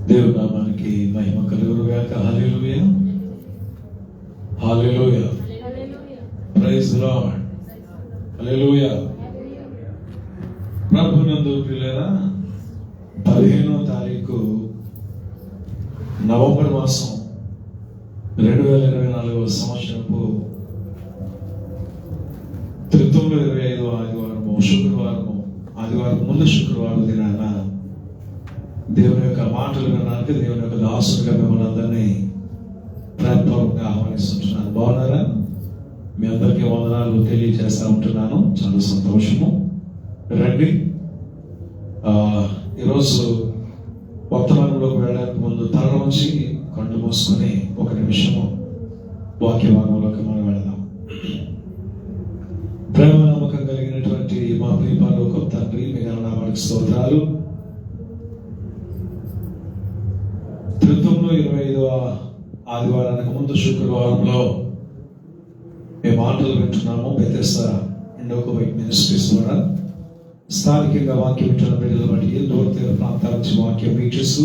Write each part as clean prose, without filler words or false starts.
దేవుని నామానికి మహిమ కలుగునుగాక. హల్లెలూయా, హల్లెలూయా, ప్రైజ్ ది లార్డ్, హల్లెలూయా. ప్రభునందు ప్రియులారా, 15వ తారీఖు నవంబర్ మాసం 2024 సంవత్సరపు 9/25 ఆదివారము, శుక్రవారము, ఆదివారం ముందు శుక్రవారం దినాన దేవుని యొక్క మాటలు వినడానికి దేవుని యొక్క దాసులుగా మిమ్మల్ని అందరినీ ప్రేమపూర్వకంగా ఆహ్వానిస్తుంటున్నాను. బాగున్నారా? మీ అందరికీ వందనాలు తెలియజేస్తూ ఉంటున్నాను. చాలా సంతోషము. రండి, ఈరోజు వర్తమానంలోకి వెళ్ళడానికి ముందు తల నుంచి కళ్ళు మూసుకొని ఒక నిమిషము వాక్య భాగంలోకి మనం వెళదాం. ప్రేమ నమ్మకం కలిగినటువంటి మా ప్రియపరలోక తండ్రి, మీ నామానికి స్తోత్రాలు. 25వ ఆదివారానికి ముందు శుక్రవారంలో మేము మాటలు వింటున్నాము. బెతెస్దా ఇండోకోవైట్ మినిస్ట్రీస్ ద్వారా స్థానికంగా వాక్యం వింటున్న బిడ్డలు బట్టి దూర తీర ప్రాంతాల నుంచి వాక్యం వీక్షిస్తూ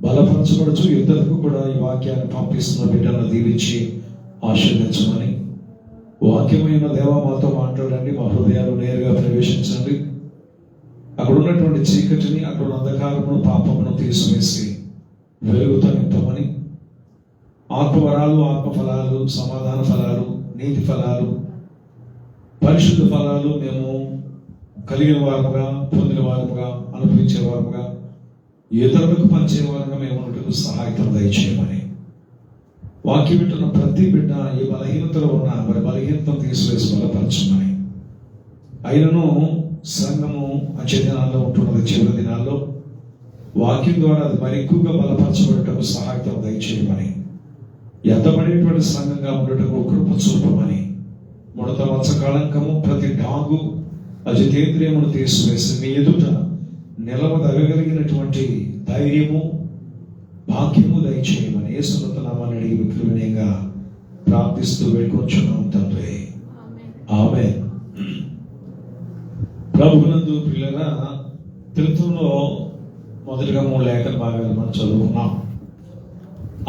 బలపరచబడుచు ఇద్దరికి కూడా ఈ వాక్యాన్ని పంపిస్తున్న బిడ్డలను దీవించి ఆశీర్వదించమని, వాక్యమైన దేవ మాతో మాట్లాడండి, మా హృదయాలు నేరుగా ప్రవేశించండి, అక్కడ ఉన్నటువంటి చీకటిని, అక్కడ ఉన్న అంధకారమును, పాపమును తీసివేసి వెలుగుతో నింపమని, ఆత్మవరాలు, ఆత్మఫలాలు, సమాధాన ఫలాలు, నీతి ఫలాలు, పరిశుద్ధ ఫలాలు మేము కలిగిన వారముగా, పొందిన వారముగా, అనుభవించే వారముగా, ఇతరులకు పంచే వారంగా మేము ఉన్నట్టుకు సహాయతం దయచేయమని, వాక్యం వింటున్న ప్రతి బిడ్డ ఏ బలహీనతలో ఉన్నా మరి బలహీనతను తీసివేసి బలపరచమని, అయినను సంఘము అచ్చే దినాల్లో ఉంటున్నది, చివరి దినాల్లో వాక్యం ద్వారా అది మరి ఎక్కువగా బలపరచబడటకు సహాయతం దయచేయమని, ఎత్తబడేటువంటి సంఘంగా ఉండటకు కృప చూపమని, ముడత మచ్చ కళంకము, ప్రతి డాగు అజితేంద్రియమును తీసివేసి మీ ఎదుట నిలవదగలిగినటువంటి ధైర్యము, భాగ్యము దయచేయమని యేసు నామాన్ని అడిగి విక్రమణీయంగా ప్రార్థిస్తూ వేడుకొంచున్నాం తండ్రి, ఆమేన్. ప్రభువునందు ప్రియులారా, తిరుతులో మొదటిగా 3 లేఖన భాగాలు మనం చదువుకున్నాం.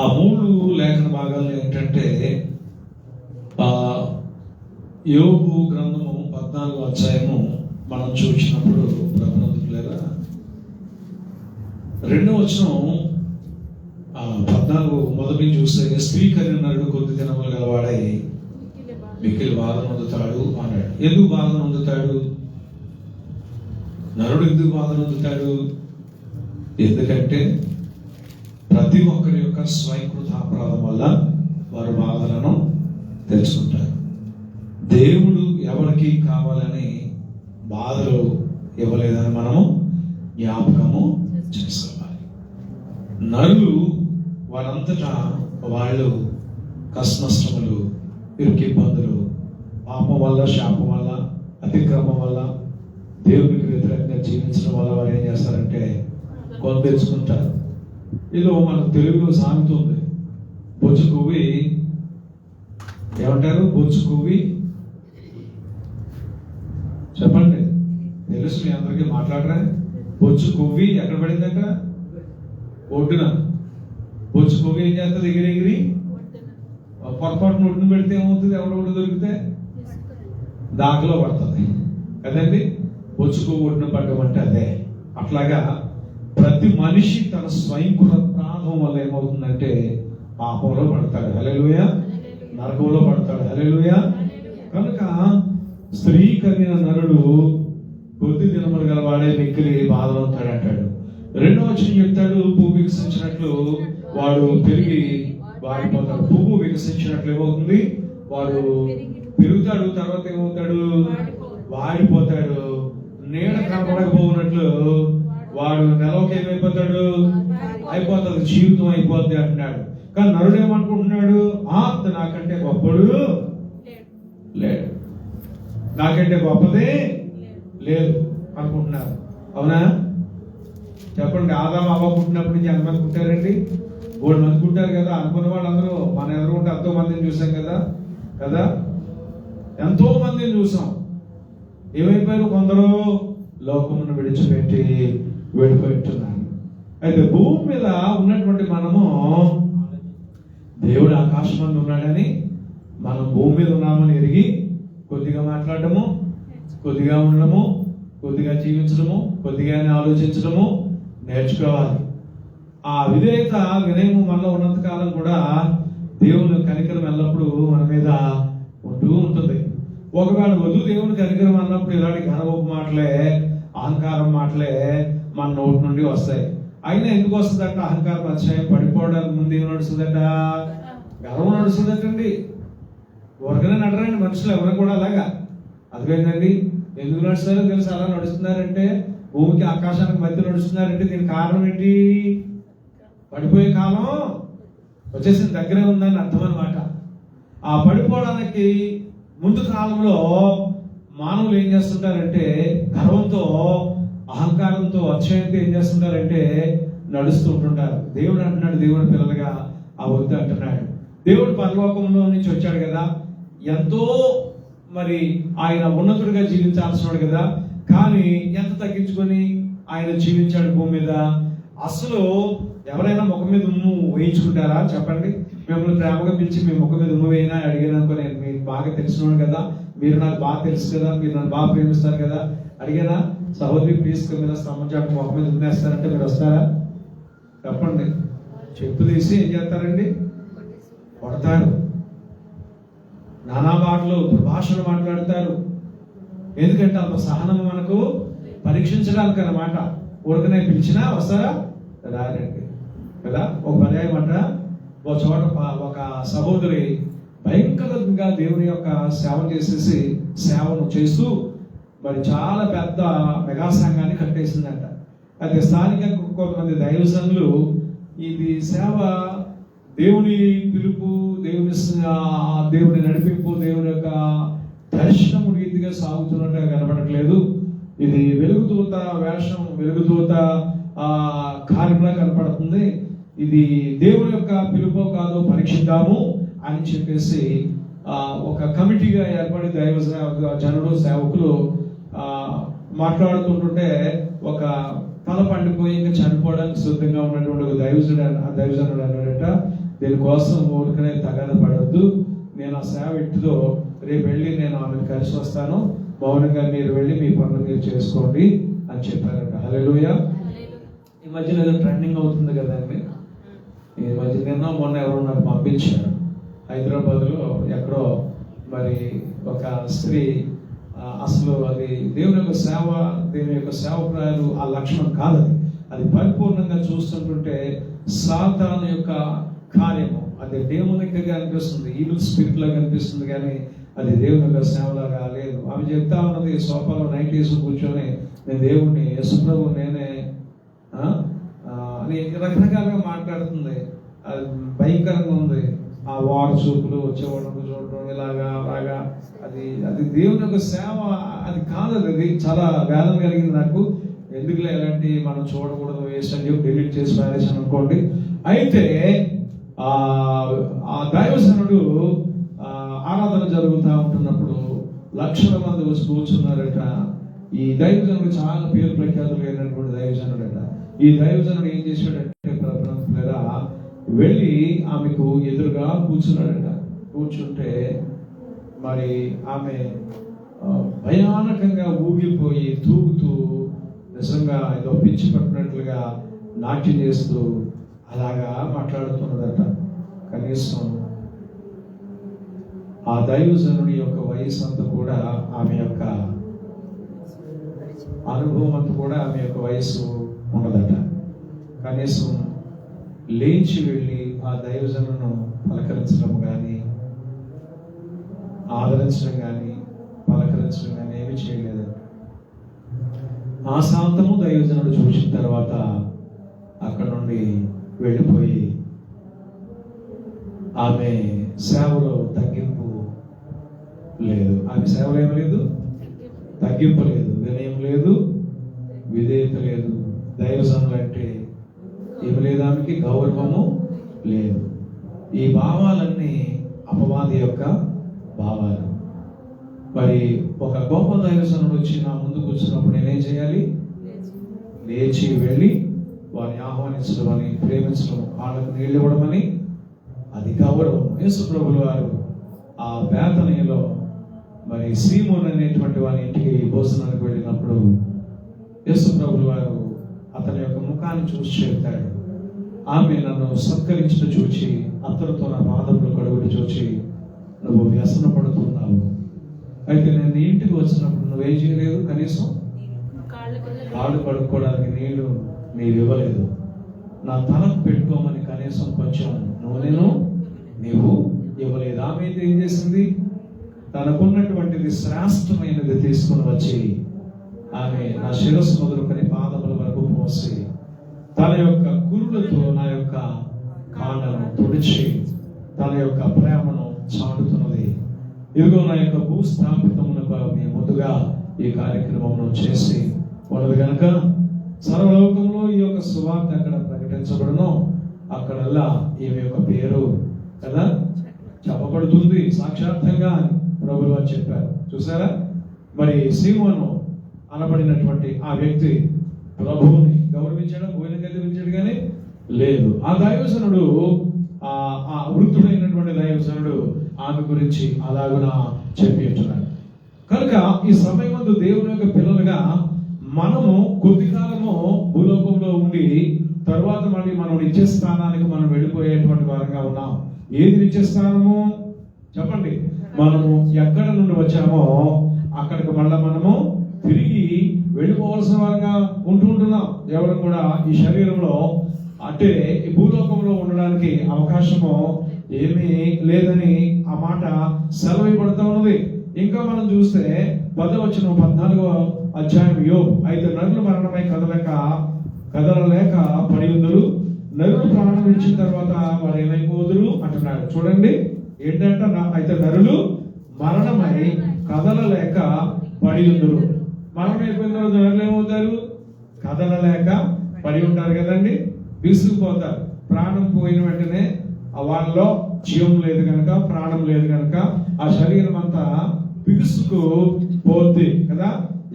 ఆ 3 లేఖన భాగాలు ఏంటంటే, యోబు గ్రంథము 14వ అధ్యాయము మనం చూసినప్పుడు ప్రభువునందు ప్రియులారా, 2వ వచనం 14 మొదటి చూస్తే, స్త్రీ కలిగిన నరుడు కొద్ది దినములు గలవాడై మిక్కిలి బాధ నొందుతాడు అన్నాడు. ఎందుకు బాధ నొందుతాడు? నరుడు ఎందుకు బాధ నొందుతాడు? ఎందుకంటే ప్రతి ఒక్కరి యొక్క స్వయంకృత అపరాధం వల్ల వారు బాధలను తెచ్చుకుంటారు. దేవుడు ఎవరికి కావాలని బాధలు ఇవ్వలేదని మనము జ్ఞాపకము చేసుకోవాలి. నరులు వారంతటా వాళ్ళు కష్టనష్టములు, ఇరుకు ఇబ్బందులు, పాపం వల్ల, శాపం వల్ల, అతిక్రమం వల్ల, దేవునికి వ్యతిరేకంగా జీవించడం వల్ల వారు ఏం చేస్తారంటే కొని తెచ్చుకుంటారు. ఇలా మనకు తెలుగులో సామెత ఉంది, బొచ్చు కొవ్వి ఏమంటారు? బొచ్చు కొవ్వి చెప్పండి, తెలుసు మీ అందరికీ, మాట్లాడరా? బొచ్చు కొవ్వి ఎక్కడ పడిందంట? ఒడ్డున. బొచ్చు కొవ్వి ఏం చేస్తుంది? ఎగిరి పొరపాటున ఒడ్డున పెడితే ఏమవుతుంది? ఎవడ ఒడ్డు దొరికితే దాకలో పడుతుంది కదండి. బొచ్చు కొవ్వు ఒడ్డున పడ్డమంటే అదే. అట్లాగా ప్రతి మనిషి తన స్వయంకృత అపరాధం వల్ల ఏమవుతుందంటే పాపంలో పడతాడు, హల్లెలూయా, నరకంలో పడతాడు, హల్లెలూయా. కనుక స్త్రీ కలిగిన నరుడు కొద్ది దినములు గలవాడే మిక్కిలి బాధపడతాడు అంటాడు. 2వ వచనం చెప్తాడు, పువ్వు వికసించినట్లు వాడు పెరిగి వాడిపోతాడు. పువ్వు వికసించినట్లు ఏమవుతుంది? వాడు పెరుగుతాడు, తర్వాత ఏమవుతాడు? వాడిపోతాడు. నీడ కనపడకపోయినట్లు వాడు నెలకి ఏమైపోతాడు? అయిపోతుంది, జీవితం అయిపోద్ది అంటున్నాడు. కానీ నరుడు ఏమనుకుంటున్నాడు? నాకంటే గొప్పడు లేడు, నాకంటే గొప్పదే లేదు అనుకుంటున్నారు. అవునా? చెప్పండి, ఆదాము అవ్వ పుట్టినప్పటి నుంచి ఎంతమంది పుట్టారండి? 3 మంది పుట్టారు కదా. అనుకున్న వాళ్ళందరూ మన ఎదురుకుంటే ఎంతో మందిని చూసాం కదా. ఎంతో మందిని చూసాం. ఏమైపోయారు? కొందరు లోకమును విడిచిపెట్టి వెళ్ళిపోయింటున్నాను. అయితే భూమి మీద ఉన్నటువంటి మనము దేవుడు ఆకాశం మీద ఉన్నాడని, మనం భూమి మీద ఉన్నామని ఎరిగి కొద్దిగా మాట్లాడటము, కొద్దిగా ఉండడము, కొద్దిగా జీవించడము, కొద్దిగానే ఆలోచించడము నేర్చుకోవాలి. ఆ విధేయత, వినయము మనలో ఉన్నంత కాలం కూడా దేవుని కనికరం ఎల్లప్పుడూ మన మీద ఉంటూ ఉంటుంది. ఒకవేళ వధువు దేవుని కనికరం అన్నప్పుడు ఇలాంటి ఘనవోపు మాటలే, అహంకారం మాటలే మన నోటి నుండి వస్తాయి. అయినా ఎందుకు వస్తుందట అహంకారం? అధ్యాయం పడిపోవడానికి ముందు ఏం నడుస్తుందట? గర్వం నడుస్తుందటండి. ఊరకనే నడరండి మనుషులు ఎవరు కూడా అలాగా. అదేంటండి ఎందుకు నడుస్తారో తెలుసు. అలా నడుస్తున్నారంటే, భూమికి ఆకాశానికి మధ్య నడుస్తున్నారంటే దీనికి కారణం ఏంటి? పడిపోయే కాలం వచ్చేసిన దగ్గరే ఉందని అర్థం అనమాట. ఆ పడిపోవడానికి ముందు కాలంలో మానవులు ఏం చేస్తుంటారంటే, గర్వంతో, అహంకారంతో, అతిశయంతో ఏం చేస్తుంటారంటే నడుస్తూ ఉంటుంటారు. దేవుడు అంటున్నాడు, దేవుడి పిల్లలుగా ఆ వద్దు అంటున్నాడు. దేవుడు పరలోకంలో నుంచి వచ్చాడు కదా, ఎంతో మరి ఆయన ఉన్నతుడిగా జీవించాల్సినాడు కదా, కానీ ఎంత తగ్గించుకొని ఆయన జీవించాడు భూమి మీద. అసలు ఎవరైనా ముఖం మీద ఉమ్ము వేయించుకుంటారా చెప్పండి? మిమ్మల్ని ప్రేమగా పిలిచి మీ ముఖం మీద ఉమ్ము వేయినా అడిగాననుకో, నేను మీకు బాగా తెలిసినాడు కదా, మీరు నాకు బాగా తెలుసు కదా, మీరు నన్ను బాగా ప్రేమిస్తారు కదా, అడిగానా? సహోదరి ప్లీజ్ మీద స్తంభం చాటు ముఖం మీద ఉమ్మేస్తారంటే మీరు వస్తారా? చెప్పండి. చెప్పు తీసి ఏం చేస్తారండి? కొడతారు. నానా మాటలు, దుర్భాషలు మాట్లాడతారు. ఎందుకంటే అంత సహనం మనకు పరీక్షించడానికి అన్నమాట. ఊరికనే పిలిచినా వస్తారా? రారండి కదా. ఒక పర్యాయం అంట, ఒక చోట ఒక సహోదరి భయంకరంగా దేవుని యొక్క సేవ చేసేసి, సేవను చేస్తూ మరి చాలా పెద్ద మెగా సంఘాన్ని కట్టేసిందంట. అయితే స్థానిక కొంతమంది దైవజనులు ఇది సేవ దేవుని పిలుపు, దేవుని నడిపింపు, దేవుని యొక్క దర్శనము రీతిగా సాగుతున్నట్టుగా కనబడట్లేదు, ఇది వెలుగుదూత వేషం, వెలుగుదూత కార్యంలా కనపడుతుంది, ఇది దేవుని యొక్క పిలుపో కాదో పరీక్షిద్దాము అని చెప్పేసి ఒక కమిటీగా ఏర్పడి జనుడు సేవకులు మాట్లాడుతుంటుంటే, ఒక తల పండిపోయి ఇంకా చనిపోవడానికి సిద్ధంగా ఉన్నటువంటి ఒక దైవజనుడు అన్నాడట, దీనికోసం ఊరికనే తగాద పడద్దు, నేను ఆ సేవ ఎట్టుదో రేపు వెళ్ళి నేను ఆమెను కలిసి వస్తాను, మౌనంగా మీరు వెళ్ళి మీ పనులు మీరు చేసుకోండి అని చెప్పారట. హల్లెలూయా. ఈ మధ్యన ఏదో ట్రెండింగ్ అవుతుంది కదండి. ఈ మధ్య నిన్న మొన్న ఎవరో నాకు పంపించారు, హైదరాబాద్లో ఎక్కడో మరి ఒక స్త్రీ, అసలు అది దేవుని యొక్క సేవ, దేవుని యొక్క సేవకురాలు ఆ లక్షణం కాదని, అది పరిపూర్ణంగా చూస్తుంటుంటే సాతాను యొక్క కార్యము, అది దేవునిగా అనిపిస్తుంది, ఈవిల్ స్పిరిట్ లాగా అనిపిస్తుంది, కానీ అది దేవుని యొక్క సేవలాగా లేదు. ఆమె చెప్తా ఉన్నది, సోఫాలో నైట్ వేసి కూర్చొని నేను దేవుణ్ణి, యేసుప్రభు నేనే అని రకరకాలుగా మాట్లాడుతుంది. అది భయంకరంగా ఉంది. ఆ వారు చూపులు, వచ్చేవాళ్ళకు చూడటం, ఇలాగా అలాగా, అది దేవుని యొక్క సేవ అది కాదు. అది చాలా వేదన కలిగింది నాకు. ఎందుకులే ఇలాంటి మనం చూడకూడదు, వేస్ట్ అని చెప్పి డిలీట్ చేసి పారేసాను అనుకోండి. అయితే ఆ దైవజనుడు ఆరాధన జరుగుతూ ఉంటున్నప్పుడు లక్షల మంది వచ్చి కూర్చున్నారట. ఈ దైవజనుడు చాలా పేరు ప్రఖ్యాతులు లేనటువంటి దైవజనుడట. ఈ దైవజనుడు ఏం చేశాడంటే, వెళ్ళి ఆమెకు ఎదురుగా కూర్చున్నాడట. కూర్చుంటే మరి ఆమె భయానకంగా ఊగిపోయి తూగుతూ, నిజంగా ఏదో పిచ్చి పట్టినట్లుగా నాట్యం చేస్తూ అలాగా మాట్లాడుతున్నదట. కనీసం ఆ దైవజనుడి యొక్క వయసు అంతా కూడా, ఆమె యొక్క అనుభవం అంతా కూడా ఆమె యొక్క వయసు ఉండదట. కనీసం లేచి వెళ్ళి ఆ దైవజనులను పలకరించడం కానీ, ఆదరించడం కానీ, పలకరించడం కానీ ఏమి చేయలేదట. ఆ శాంతము దైవజనుడు చూసిన తర్వాత అక్కడ నుండి వెళ్ళిపోయి, ఆమె సేవలో తగ్గింపు లేదు, ఆమె సేవలో ఏమి లేదు, తగ్గింపు లేదు, వినయం లేదు, విధేయత లేదు, దైవజనులు అంటే ఏమి లేదు, ఆమెకి గౌరవము లేదు. ఈ భావాలన్నీ అపవాది యొక్క భావాలు. మరి ఒక గొప్ప దైవజనుడు వచ్చి నా ముందు కూర్చున్నప్పుడు నేనేం చేయాలి? లేచి వెళ్ళి వారిని ఆహ్వానించడం అని, ప్రేమించడం, వాళ్ళకు నీళ్ళు ఇవ్వడమని, అది గౌరవం. యేసు ప్రభులు వారు ఆ బేతనీలో మరి సీమోన్ అనేటువంటి వారి ఇంటికి భోజనానికి వెళ్ళినప్పుడు యేసు ప్రభులు వారు అతని యొక్క ముఖాన్ని చూసి చెప్తాడు, ఆమె నన్ను సత్కరించిన చూచి, అతనితో నా పాదములు కడుగుడు చూచి, నువ్వు వ్యసన పడుతున్నావు, అయితే నేను నీ ఇంటికి వచ్చినప్పుడు నువ్వేం చేయలేదు, కనీసం కాళ్ళు కడుక్కోవడానికి నీళ్లు మీరు ఇవ్వలేదు, నా తలకు పెట్టుకోమని కనీసం కొంచెం నూనెను నీవు ఇవ్వలేదు. ఆమె అయితే ఏం చేసింది, తనకున్నటువంటిది శ్రేష్టమైనది తీసుకుని వచ్చి ఆమె నా శిరస్సు మొదలుకొని పాదముల వరకు పోసి తన యొక్క కురులతో నా యొక్క కాళ్ళను తుడిచి తన యొక్క ప్రేమను చాటుతున్నది. ఇదిగో నా యొక్క భూస్థాపితమునకు ఆమె ముందుగా ఈ కార్యక్రమం చేసి ఉన్నది కనుక సర్వలోకంలో ఈ యొక్క సువార్త అక్కడ ప్రకటించబడను, అక్కడల్లా ఈమె యొక్క పేరు కదా చెప్పబడుతుంది సాక్షాత్తంగా అని ప్రభువు వారు చెప్పారు. చూసారా, మరి సీమోను అనబడినటువంటి ఆ వ్యక్తి ప్రభువుని గౌరవించాడు, భోజనం గౌరవించాడు కానీ లేదు. ఆ దైవజనుడు, ఆ వృద్ధుడైనటువంటి దైవజనుడు ఆమె గురించి అలాగున చెప్పి ఉంటున్నాడు. కనుక ఈ సమయమందు దేవుని యొక్క పిల్లలుగా మనము కొద్ది కాలము భూలోకంలో ఉండి తర్వాత మళ్ళీ మనం నిత్య స్థానానికి మనం వెళ్ళిపోయేటువంటి వారంగా ఉన్నాం. ఏది నిత్య స్థానము చెప్పండి? మనము ఎక్కడ నుండి వచ్చామో అక్కడికి మళ్ళా మనము తిరిగి వెళ్ళిపోవలసిన వారంగా ఉంటున్నాం. ఎవరు కూడా ఈ శరీరంలో అంటే ఈ భూలోకంలో ఉండడానికి అవకాశము ఏమీ లేదని ఆ మాట సెలవిపడుతూ ఉన్నది. ఇంకా మనం చూస్తే 10వ 14వ అధ్యాయం యోబు, అయితే నరులు మరణమై కదలలేక పడి ఉందరు, నరులు ప్రాణం విడిచిన తర్వాత వారు ఏమైపోదురు అంటున్నాడు. చూడండి ఏంటంట, అయితే నరులు మరణమై కదలలేక పడి ఉందరు. మరణం అయిపోయిన తర్వాత నరులు ఏమవుతారు? కదలలేక పడి ఉంటారు కదండి, విసిగిపోతారు. ప్రాణం పోయిన వెంటనే వాళ్ళలో జీవం లేదు కనుక, ప్రాణం లేదు కనుక ఆ శరీరం అంతా బిగుసుకు పోద్ది కదా.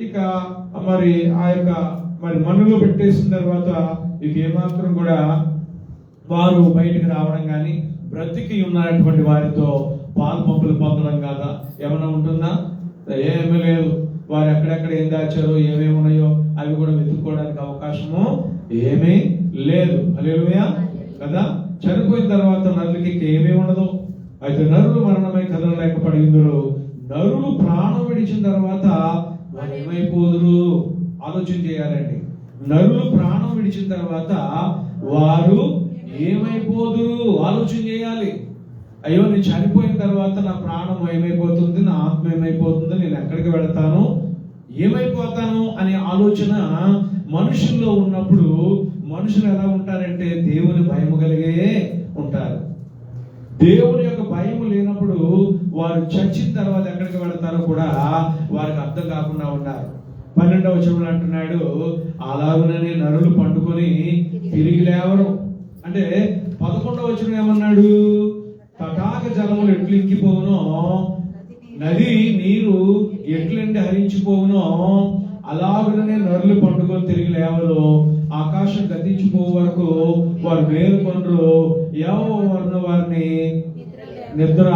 ఇక మరి ఆ యొక్క మరి మన్నులో పెట్టేసిన తర్వాత ఇక ఏమాత్రం కూడా వారు బయటికి రావడం కానీ బ్రతికి ఉన్నటువంటి వారితో పాలు పంపులు పొందడం కాదా ఏమైనా ఉంటుందా? ఏమీ లేదు. వారు ఎక్కడెక్కడ ఏం దాచారో ఏమేమి ఉన్నాయో అవి కూడా వెతుక్కోవడానికి అవకాశము ఏమీ లేదు. హల్లెలూయా కదా. చనిపోయిన తర్వాత నరులకి ఏమీ ఉండదు. అయితే నరులు మరణమై కదలలేక పడి ఉందరు, నరులు ప్రాణం విడిచిన తర్వాత వారు ఏమైపోదురు? ఆలోచన చేయాలండి. నరులు ప్రాణం విడిచిన తర్వాత వారు ఏమైపోదురు? ఆలోచన చేయాలి. అయ్యో నేను చనిపోయిన తర్వాత నా ప్రాణం ఏమైపోతుంది, నా ఆత్మ ఏమైపోతుంది, నేను ఎక్కడికి వెళతాను, ఏమైపోతాను అనే ఆలోచన మనుషుల్లో ఉన్నప్పుడు మనుషులు ఎలా ఉంటారంటే దేవుని భయము కలిగే ఉంటారు. దేవుని యొక్క భయం లేనప్పుడు వారు చచ్చిన తర్వాత ఎక్కడికి వెళతారో కూడా వారికి అర్థం కాకుండా ఉన్నారు. 12వ వచనంలో అంటున్నాడు, అలాగుననే నరులు పండుకొని తిరిగి లేవరు. అంటే 11వ వచనం ఏమన్నాడు? తటాక జలములు ఎట్లు ఇంకిపోవునో, నది నీరు ఎట్లండి హరించిపోవునో, అలాగుననే నరులు పండుకొని తిరిగి లేవరు. ఆకాశం గతించిపోవు వరకు వారు మేలుకొనరు, ఎవరు వారిని నిద్ర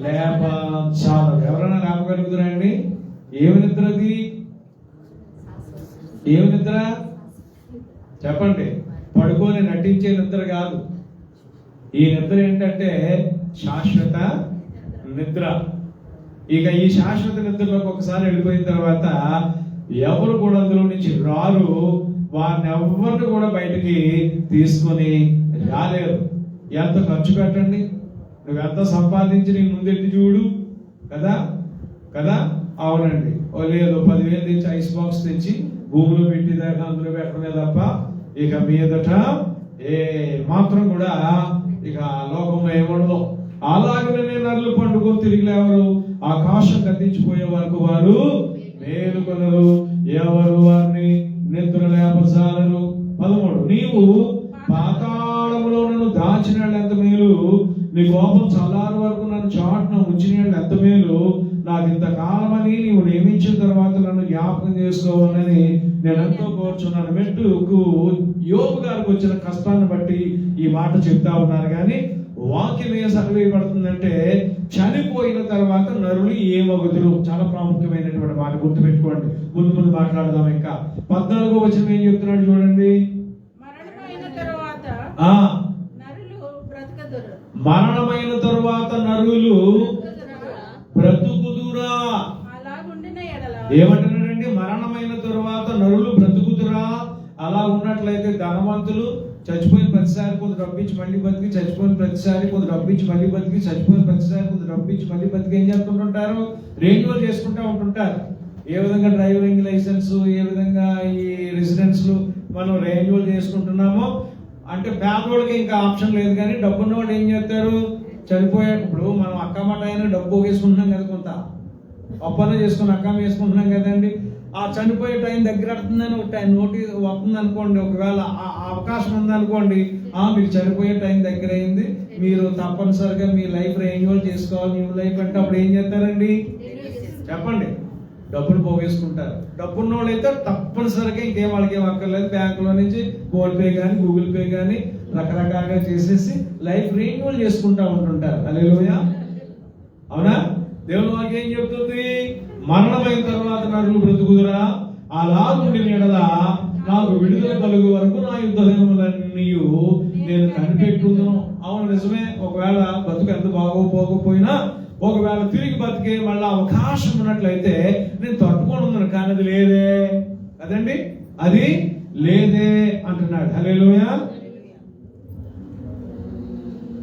లేప చాలరు. ఎవరైనా లేపగలుగుతారా అండి? ఏమి నిద్ర అది? ఏమి నిద్ర చెప్పండి? పడుకొని నటించే నిద్ర కాదు. ఈ నిద్ర ఏంటంటే శాశ్వత నిద్ర. ఇక ఈ శాశ్వత నిద్రలోకి ఒకసారి వెళ్ళిపోయిన తర్వాత ఎవరు కూడా అందులో నుంచి రారు. వారిని ఎవరిని కూడా బయటికి తీసుకొని రాలేరు. ఎంత ఖర్చు పెట్టండి, నువ్వెంత సంపాదించి నీ ముందెట్టి చూడు కదా కదా. అవునండి, లేదు 10,000 తెచ్చి ఐస్ బాక్స్ తెచ్చి భూమిలో పెట్టి దాకా అందులో పెట్టడమే తప్ప ఇక మీదట ఏ మాత్రం కూడా ఇక లోకంలో ఏముండదు. అలాగనే నరులు పండుకొని తిరిగి లేవరు, ఆకాశం గతించిపోయే వరకు వారు మేలుకొనరు, ఎవరు వారిని నిద్ర లేపజాలరు. 13 నీవు పాతాళములో నన్ను దాచిన ఎంత మేలు, నీ కోపం చల్లారు వరకు నన్ను హృదయం చాటున ఉంచిన ఎంత మేలు, నాకు ఇంతకాలమని నీవు నియమించిన తర్వాత నన్ను జ్ఞాపకం చేసుకోవాలని నేను ఎంతో కోరుచున్నాను. మెట్టుకు యోబు గారికి వచ్చిన కష్టాన్ని బట్టి ఈ మాట చెప్తా ఉన్నారు. కానీ వాక్యం ఏ సెలవేయబడుతుందంటే చనిపోయిన తర్వాత నరులు ఏమగుదురు. చాలా ప్రాముఖ్యమైనటువంటి మాట, గుర్తుపెట్టుకోండి. ముందు మాట్లాడదాం. ఇంకా 14వ వచనం ఏం చెప్తున్నాడు చూడండి. మరణమైన తరువాత నరులు బ్రతుకుదురా. ఏమంటున్నాడండి? మరణమైన తరువాత నరులు బ్రతుకుదురా. అలా ఉన్నట్లయితే ధనవంతులు చచ్చిపోయిన ప్రతిసారి కొంత డబ్బించి మళ్ళీ బతికి, చచ్చిపోయిన ప్రతిసారి కొంత డబ్బించి మళ్ళీ బతికి, చచ్చిపోయిన ప్రతిసారి కొంత డబ్బించి మళ్ళీ బతికి ఏం చేస్తుంటుంటారు? రెన్యువల్ చేసుకుంటూ ఉంటుంటారు. ఏ విధంగా డ్రైవింగ్ లైసెన్స్, ఏ విధంగా ఈ రెసిడెన్స్ మనం రెన్యువల్ చేసుకుంటున్నామో, అంటే పేదవాళ్ళకి ఇంకా ఆప్షన్ లేదు. కానీ డబ్బున్న వాళ్ళు ఏం చేస్తారు? చనిపోయేటప్పుడు మనం అక్కమాట అయినా డబ్బు వేసుకుంటున్నాం కదా, కొంత ఒప్పందం చేసుకుని అక్కమ్మ వేసుకుంటున్నాం కదండి. ఆ చనిపోయే టైం దగ్గర పడుతుందని ఒక టైం నోటీస్ వస్తుంది అనుకోండి, ఒకవేళ ఆ అవకాశం ఉందనుకోండి, మీకు చనిపోయే టైం దగ్గర అయింది, మీరు తప్పనిసరిగా మీ లైఫ్ రెన్యువల్ చేసుకోవాలి, న్యూ లైఫ్ అంటే అప్పుడు ఏం చేస్తారండి? చెప్పండి. డబ్బులు పోగేసుకుంటారు. డబ్బున్న వాళ్ళు అయితే తప్పనిసరిగా ఇంకేం వాళ్ళకి ఏం అక్కర్లేదు, బ్యాంకులో నుంచి ఫోన్ పే కానీ గూగుల్ పే కానీ రకరకాలుగా చేసేసి లైఫ్ రెన్యువల్ చేసుకుంటా ఉంటుంటారు. హల్లెలూయా. అవునా? దేవుని వాక్యం ఏం చెప్తుంది? మరణమైన తర్వాత నరులు బ్రతుకుదురా. అలా ఉండిన యెడల నాకు విడుదల కలుగు వరకు నా యుద్ధ దినములన్నీ నేను కనిపెట్టుదును. అవును, నిజమే. ఒకవేళ బతుకు ఎంత బాగోపోకపోయినా, ఒకవేళ తిరిగి బతికే మళ్ళీ అవకాశం ఉన్నట్లయితే నేను తట్టుకొని ఉన్నాను. కానీ అది లేదే కదండి, అది లేదే అంటున్నాడు. హల్లెలూయా.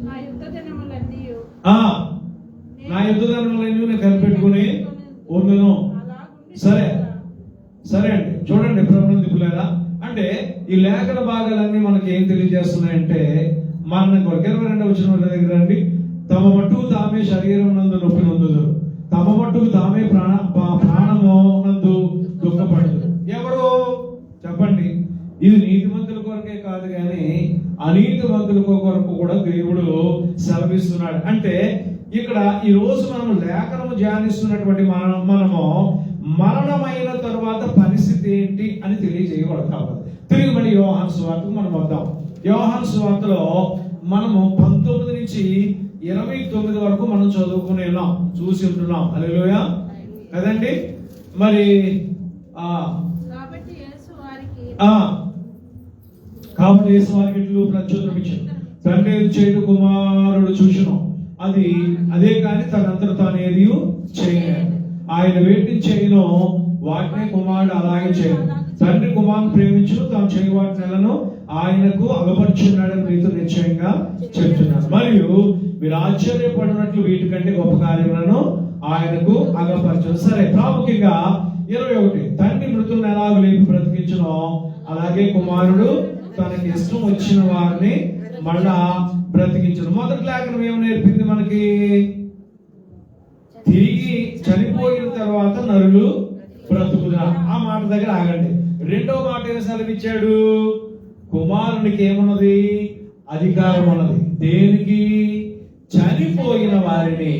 నా యుద్ధ దినములన్నీ నేను కనిపెట్టుకుని ఉందును. సరే అండి. చూడండి ప్రభునందుకులేదా, అంటే ఈ లేఖన భాగాలన్నీ మనకి ఏం తెలియజేస్తున్నాయంటే, మన కొరకు 22వ వచనం దగ్గర అండి, తమ మట్టుకు తామే శరీరం నందు నొప్పి నొందుదురు, తమ మట్టుకు తామే ప్రాణము నందు దుఃఖపడదు. ఎవరు చెప్పండి? ఇది నీతిమంతుల కొరకే కాదు కానీ అనీతిమంతుల కొరకు కూడా దేవుడు సెలవిస్తున్నాడు. అంటే ఇక్కడ ఈ రోజు మనం లేఖనము ధ్యానిస్తున్నటువంటి మనము మరణమైన తరువాత పరిస్థితి ఏంటి అని తెలియజేయబడతాం. తిరిగి మళ్ళీ యోహాను సువార్తకు మనం వద్దాం. యోహాను సువార్తలో మనము 19 నుంచి 29 వరకు మనం చదువుకుని ఉన్నాం, చూసి ఉంటున్నాం. హల్లెలూయా కదండి. మరి కాబట్టి యేసు వారికి ఇట్లు ప్రత్యుత్తరం ఇచ్చాడు, తండ్రి చేయడు కుమారుడు చూచును, అదే కానీ తనంతట తాను ఏది చేయలేదు. ఆయన వేటిని చేయను వాటిని కుమారుడు అలాగే చేయను. తండ్రి కుమారుని ప్రేమించును, తాను చేయ వాటిని ఆయనకు అగపరుచున్నాడని మీతో నిశ్చయంగా చెప్తున్నాను. మరియు మీరు ఆశ్చర్యపడినట్లు వీటికంటే గొప్ప కార్యములను ఆయనకు అగపరచును. సరే, ప్రాముఖ్యంగా 21, తండ్రి మృతులను ఎలాగ లేపి బ్రతికించునో అలాగే కుమారుడు తనకి ఇష్టం వచ్చిన వారిని మళ్ళా బ్రతికించును. మొదటి లేఖనం ఏమి నేర్పింది మనకి? తిరిగి చనిపోయిన తర్వాత నరులు బ్రతుకుదా. ఆ మాట దగ్గర ఆగండి. రెండో మాట ఏం సెలవిచ్చాడు? కుమారునికి ఏమున్నది? అధికారం ఉన్నది. దేనికి? చనిపోయిన వారిని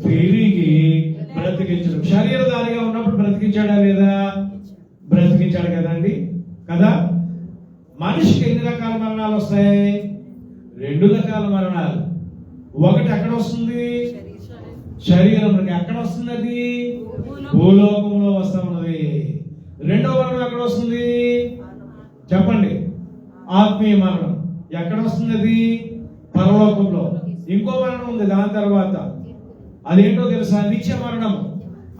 తిరిగి బ్రతికించడం. శరీరధారిగా ఉన్నప్పుడు బ్రతికించాడా లేదా? బ్రతికించాడు కదండి, కదా. మనిషికి ఎన్ని రకాల మరణాలు వస్తాయి? 2 రకాల మరణాలు. ఒకటి ఎక్కడ వస్తుంది? శరీరంలోకి. ఎక్కడ వస్తుంది? అది భూలోకంలో వస్తా ఉన్నది. రెండో మరణం ఎక్కడ వస్తుంది? చెప్పండి. ఆత్మీయ మరణం. ఎక్కడ వస్తుంది? అది పరలోకంలో. ఇంకో మరణం ఉంది దాని తర్వాత. అదేంటో తెలుసా? నిత్య మరణం.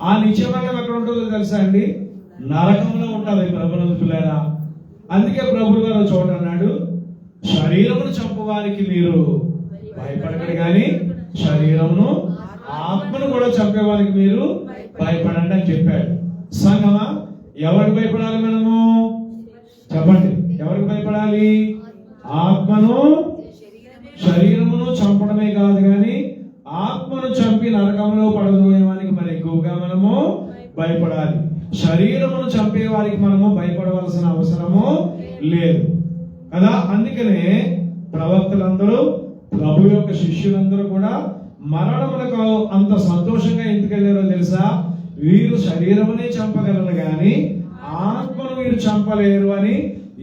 ఆ నిత్య మరణం ఎక్కడ ఉంటుందో తెలుసా అండి? నరకంలో ఉంటుంది. ప్రభునందుకులేరా. అందుకే ప్రభువు గారు చోట అన్నాడు, శరీరమును చంపవారికి మీరు భయపడకండి కానీ శరీరమును ఆత్మను కూడా చంపేవారికి మీరు భయపడండి అని చెప్పాడు. సంగమా, ఎవరికి భయపడాలి మనము? చెప్పండి, ఎవరికి భయపడాలి? ఆత్మను, శరీరమును చంపడమే కాదు కానీ ఆత్మను చంపి నరకంలో పడదోయేవానికి మరి ఎక్కువగా మనము భయపడాలి. శరీరమును చంపే వారికి మనము భయపడవలసిన అవసరము లేదు కదా. అందుకనే ప్రవక్తలందరూ, ప్రభు యొక్క శిష్యులందరూ కూడా మరణమునకు అంత సంతోషంగా ఎందుకు వెళ్ళారో తెలుసా? వీరు శరీరమునే చంపగలరు గాని ఆత్మను వీరు చంపలేరు అని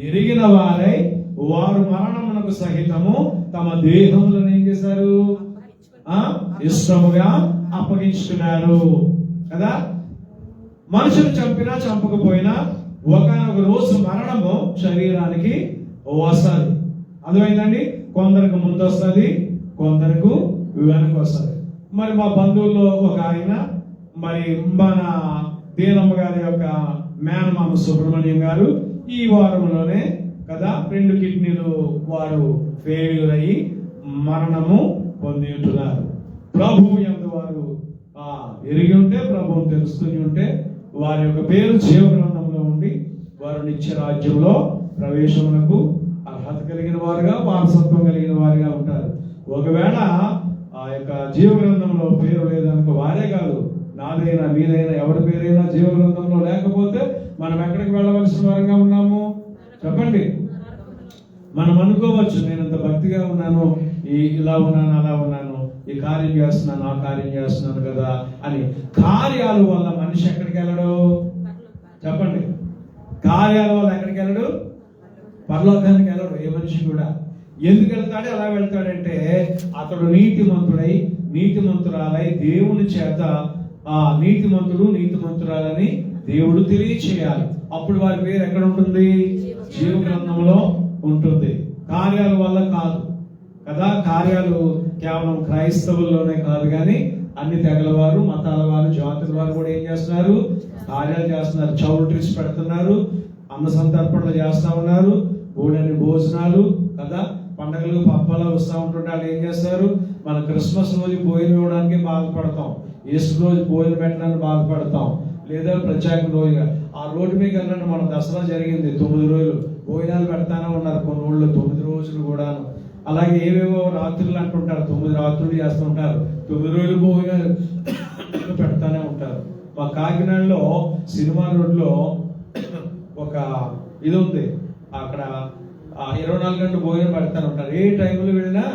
ఎరిగిన వారై వారు మరణమునకు సహితము తమ దేహములను ఏం చేశారు? ఇష్టముగా అప్పగించుకున్నారు కదా. మనుషులు చంపినా చంపకపోయినా ఒకనొక రోజు మరణము శరీరానికి వస్తుంది. అర్థమైందండి? కొందరికి ముందు వస్తుంది, కొందరకు వెనక వస్తుంది. మరి మా బంధువుల్లో ఒక ఆయన, మరి మన దీనమ్మ గారి యొక్క మేనమామ సుబ్రహ్మణ్యం గారు ఈ వారంలోనే కదా 2 కిడ్నీలు వారు ఫెయిల్యూర్ అయ్యి మరణము పొంది ఉంటున్నారు. ప్రభువు యందు వారు ఎరిగి ఉంటే, ప్రభువును తెలుసుకుని ఉంటే వారి యొక్క పేరు జీవ గ్రంథంలో ఉండి వారు నిత్య రాజ్యంలో ప్రవేశమునకు అర్హత కలిగిన వారుగా, వారసత్వం కలిగిన వారుగా ఉంటారు. ఒకవేళ ఆ యొక్క జీవ గ్రంథంలో పేరు లేదనుకో, వారే కాదు, నాదైనా మీదైనా ఎవరి పేరైనా జీవ గ్రంథంలో లేకపోతే మనం ఎక్కడికి వెళ్ళవలసిన వారంగా ఉన్నాము? చెప్పండి. మనం అనుకోవచ్చు, నేను ఇంత భక్తిగా ఉన్నాను, ఇలా ఉన్నాను, అలా ఉన్నాను, ఈ కార్యం చేస్తున్నాను, ఆ కార్యం చేస్తున్నాను కదా అని. కార్యాల వల్ల మనిషి ఎక్కడికి వెళ్ళడు? చెప్పండి. కార్యాల వల్ల ఎక్కడికి వెళ్ళడు? పరలోకానికి వెళ్ళడు ఏ మనిషి కూడా. ఎందుకు వెళ్తాడు? ఎలా వెళ్తాడంటే అతడు నీతిమంతుడై నీతిమంతురాలై దేవుని చేత నీతిమంతుడు నీతిమంతురాలని దేవుడు తెలియచేయాలి. అప్పుడు వారి పేరు ఎక్కడ ఉంటుంది? జీవ గ్రంథంలో ఉంటుంది. కార్యాల వల్ల కాదు కదా. కార్యాలు కేవలం క్రైస్తవుల్లోనే కాదు కానీ అన్ని తెగల వారు, మతాల వారు, జాతుల వారు కూడా ఏం చేస్తున్నారు? కార్యాలు చేస్తున్నారు. చౌల్ట్రీస్ పెడుతున్నారు, అన్న సంతర్పణలు చేస్తా ఉన్నారు, బోడని భోజనాలు కదా, పండగలు పబ్బాలు వస్తూ ఉంటుంటే వాళ్ళు ఏం చేస్తారు? మన క్రిస్మస్ రోజు భోజనం ఇవ్వడానికి బాధపడతాం, ఈస్టర్ రోజు భోజనం పెట్టడానికి బాధపడతాం, లేదా ప్రత్యేక రోజుగా ఆ రోడ్డు మీద వెళ్ళండి. మన దసరా జరిగింది, 9 రోజులు భోజనాలు పెడతానే ఉన్నారు కొన్ని ఊళ్ళో, 9 రోజులు కూడాను. అలాగే ఏవేవో రాత్రులు అంటుంటారు, 9 రాత్రులు చేస్తుంటారు, 9 రోజులు భోజనాలు పెడతానే ఉంటారు. మా కాకినాడలో సినిమా రోడ్లో ఒక ఇది ఉంది, అక్కడ 24 గంటలు భోజనం పెడతానే ఉంటారు. ఏ టైంలో వెళ్ళినా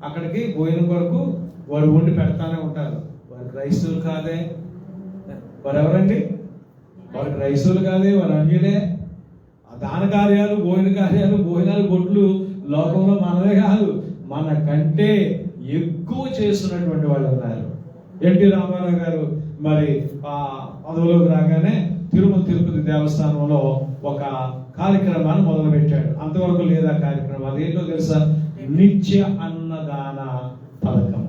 అక్కడికి భోజనం కొరకు వారు వండి పెడతానే ఉంటారు. వారు క్రైస్తవులు కాదే, వారు ఎవరండి? వారు క్రైస్తవులు కాదే, వారు అన్యులే. దాన కార్యాలు, భోజన కార్యాలు, భోజనాలు బొట్లు లోకంలో మనదే కాదు, మన కంటే ఎక్కువ చేస్తున్నటువంటి వాళ్ళు ఉన్నారు. ఎన్టీ రామారావు గారు మరి పదవిలోకి రాగానే తిరుపతి దేవస్థానంలో ఒక కార్యక్రమాన్ని మొదలు పెట్టాడు. అంతవరకు లేదా కార్యక్రమం. అదేంటో తెలుసా? నిత్య అన్నదాన పథకం.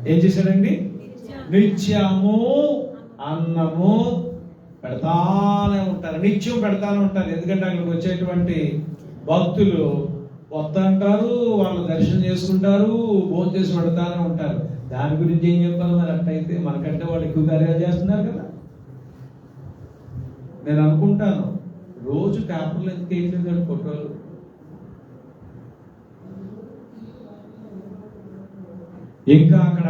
ఏం చేశాడండి? నిత్యము అన్నము పెడతానే ఉంటారు, నిత్యం పెడతానే ఉంటారు. ఎందుకంటే అక్కడికి వచ్చేటువంటి భక్తులు వస్తుంటారు, వాళ్ళు దర్శనం చేసుకుంటారు, భోజనం చేసి పెడతానే ఉంటారు. దాని గురించి ఏం చెప్పాలి మరి? అట్టయితే మనకంటే వాళ్ళు ఎక్కువ కార్యాలు చేస్తున్నారు కదా. నేను అనుకుంటాను, రోజు పేపర్లు ఎందుకు వేయలేదు ఫోటోలు? ఇంకా అక్కడ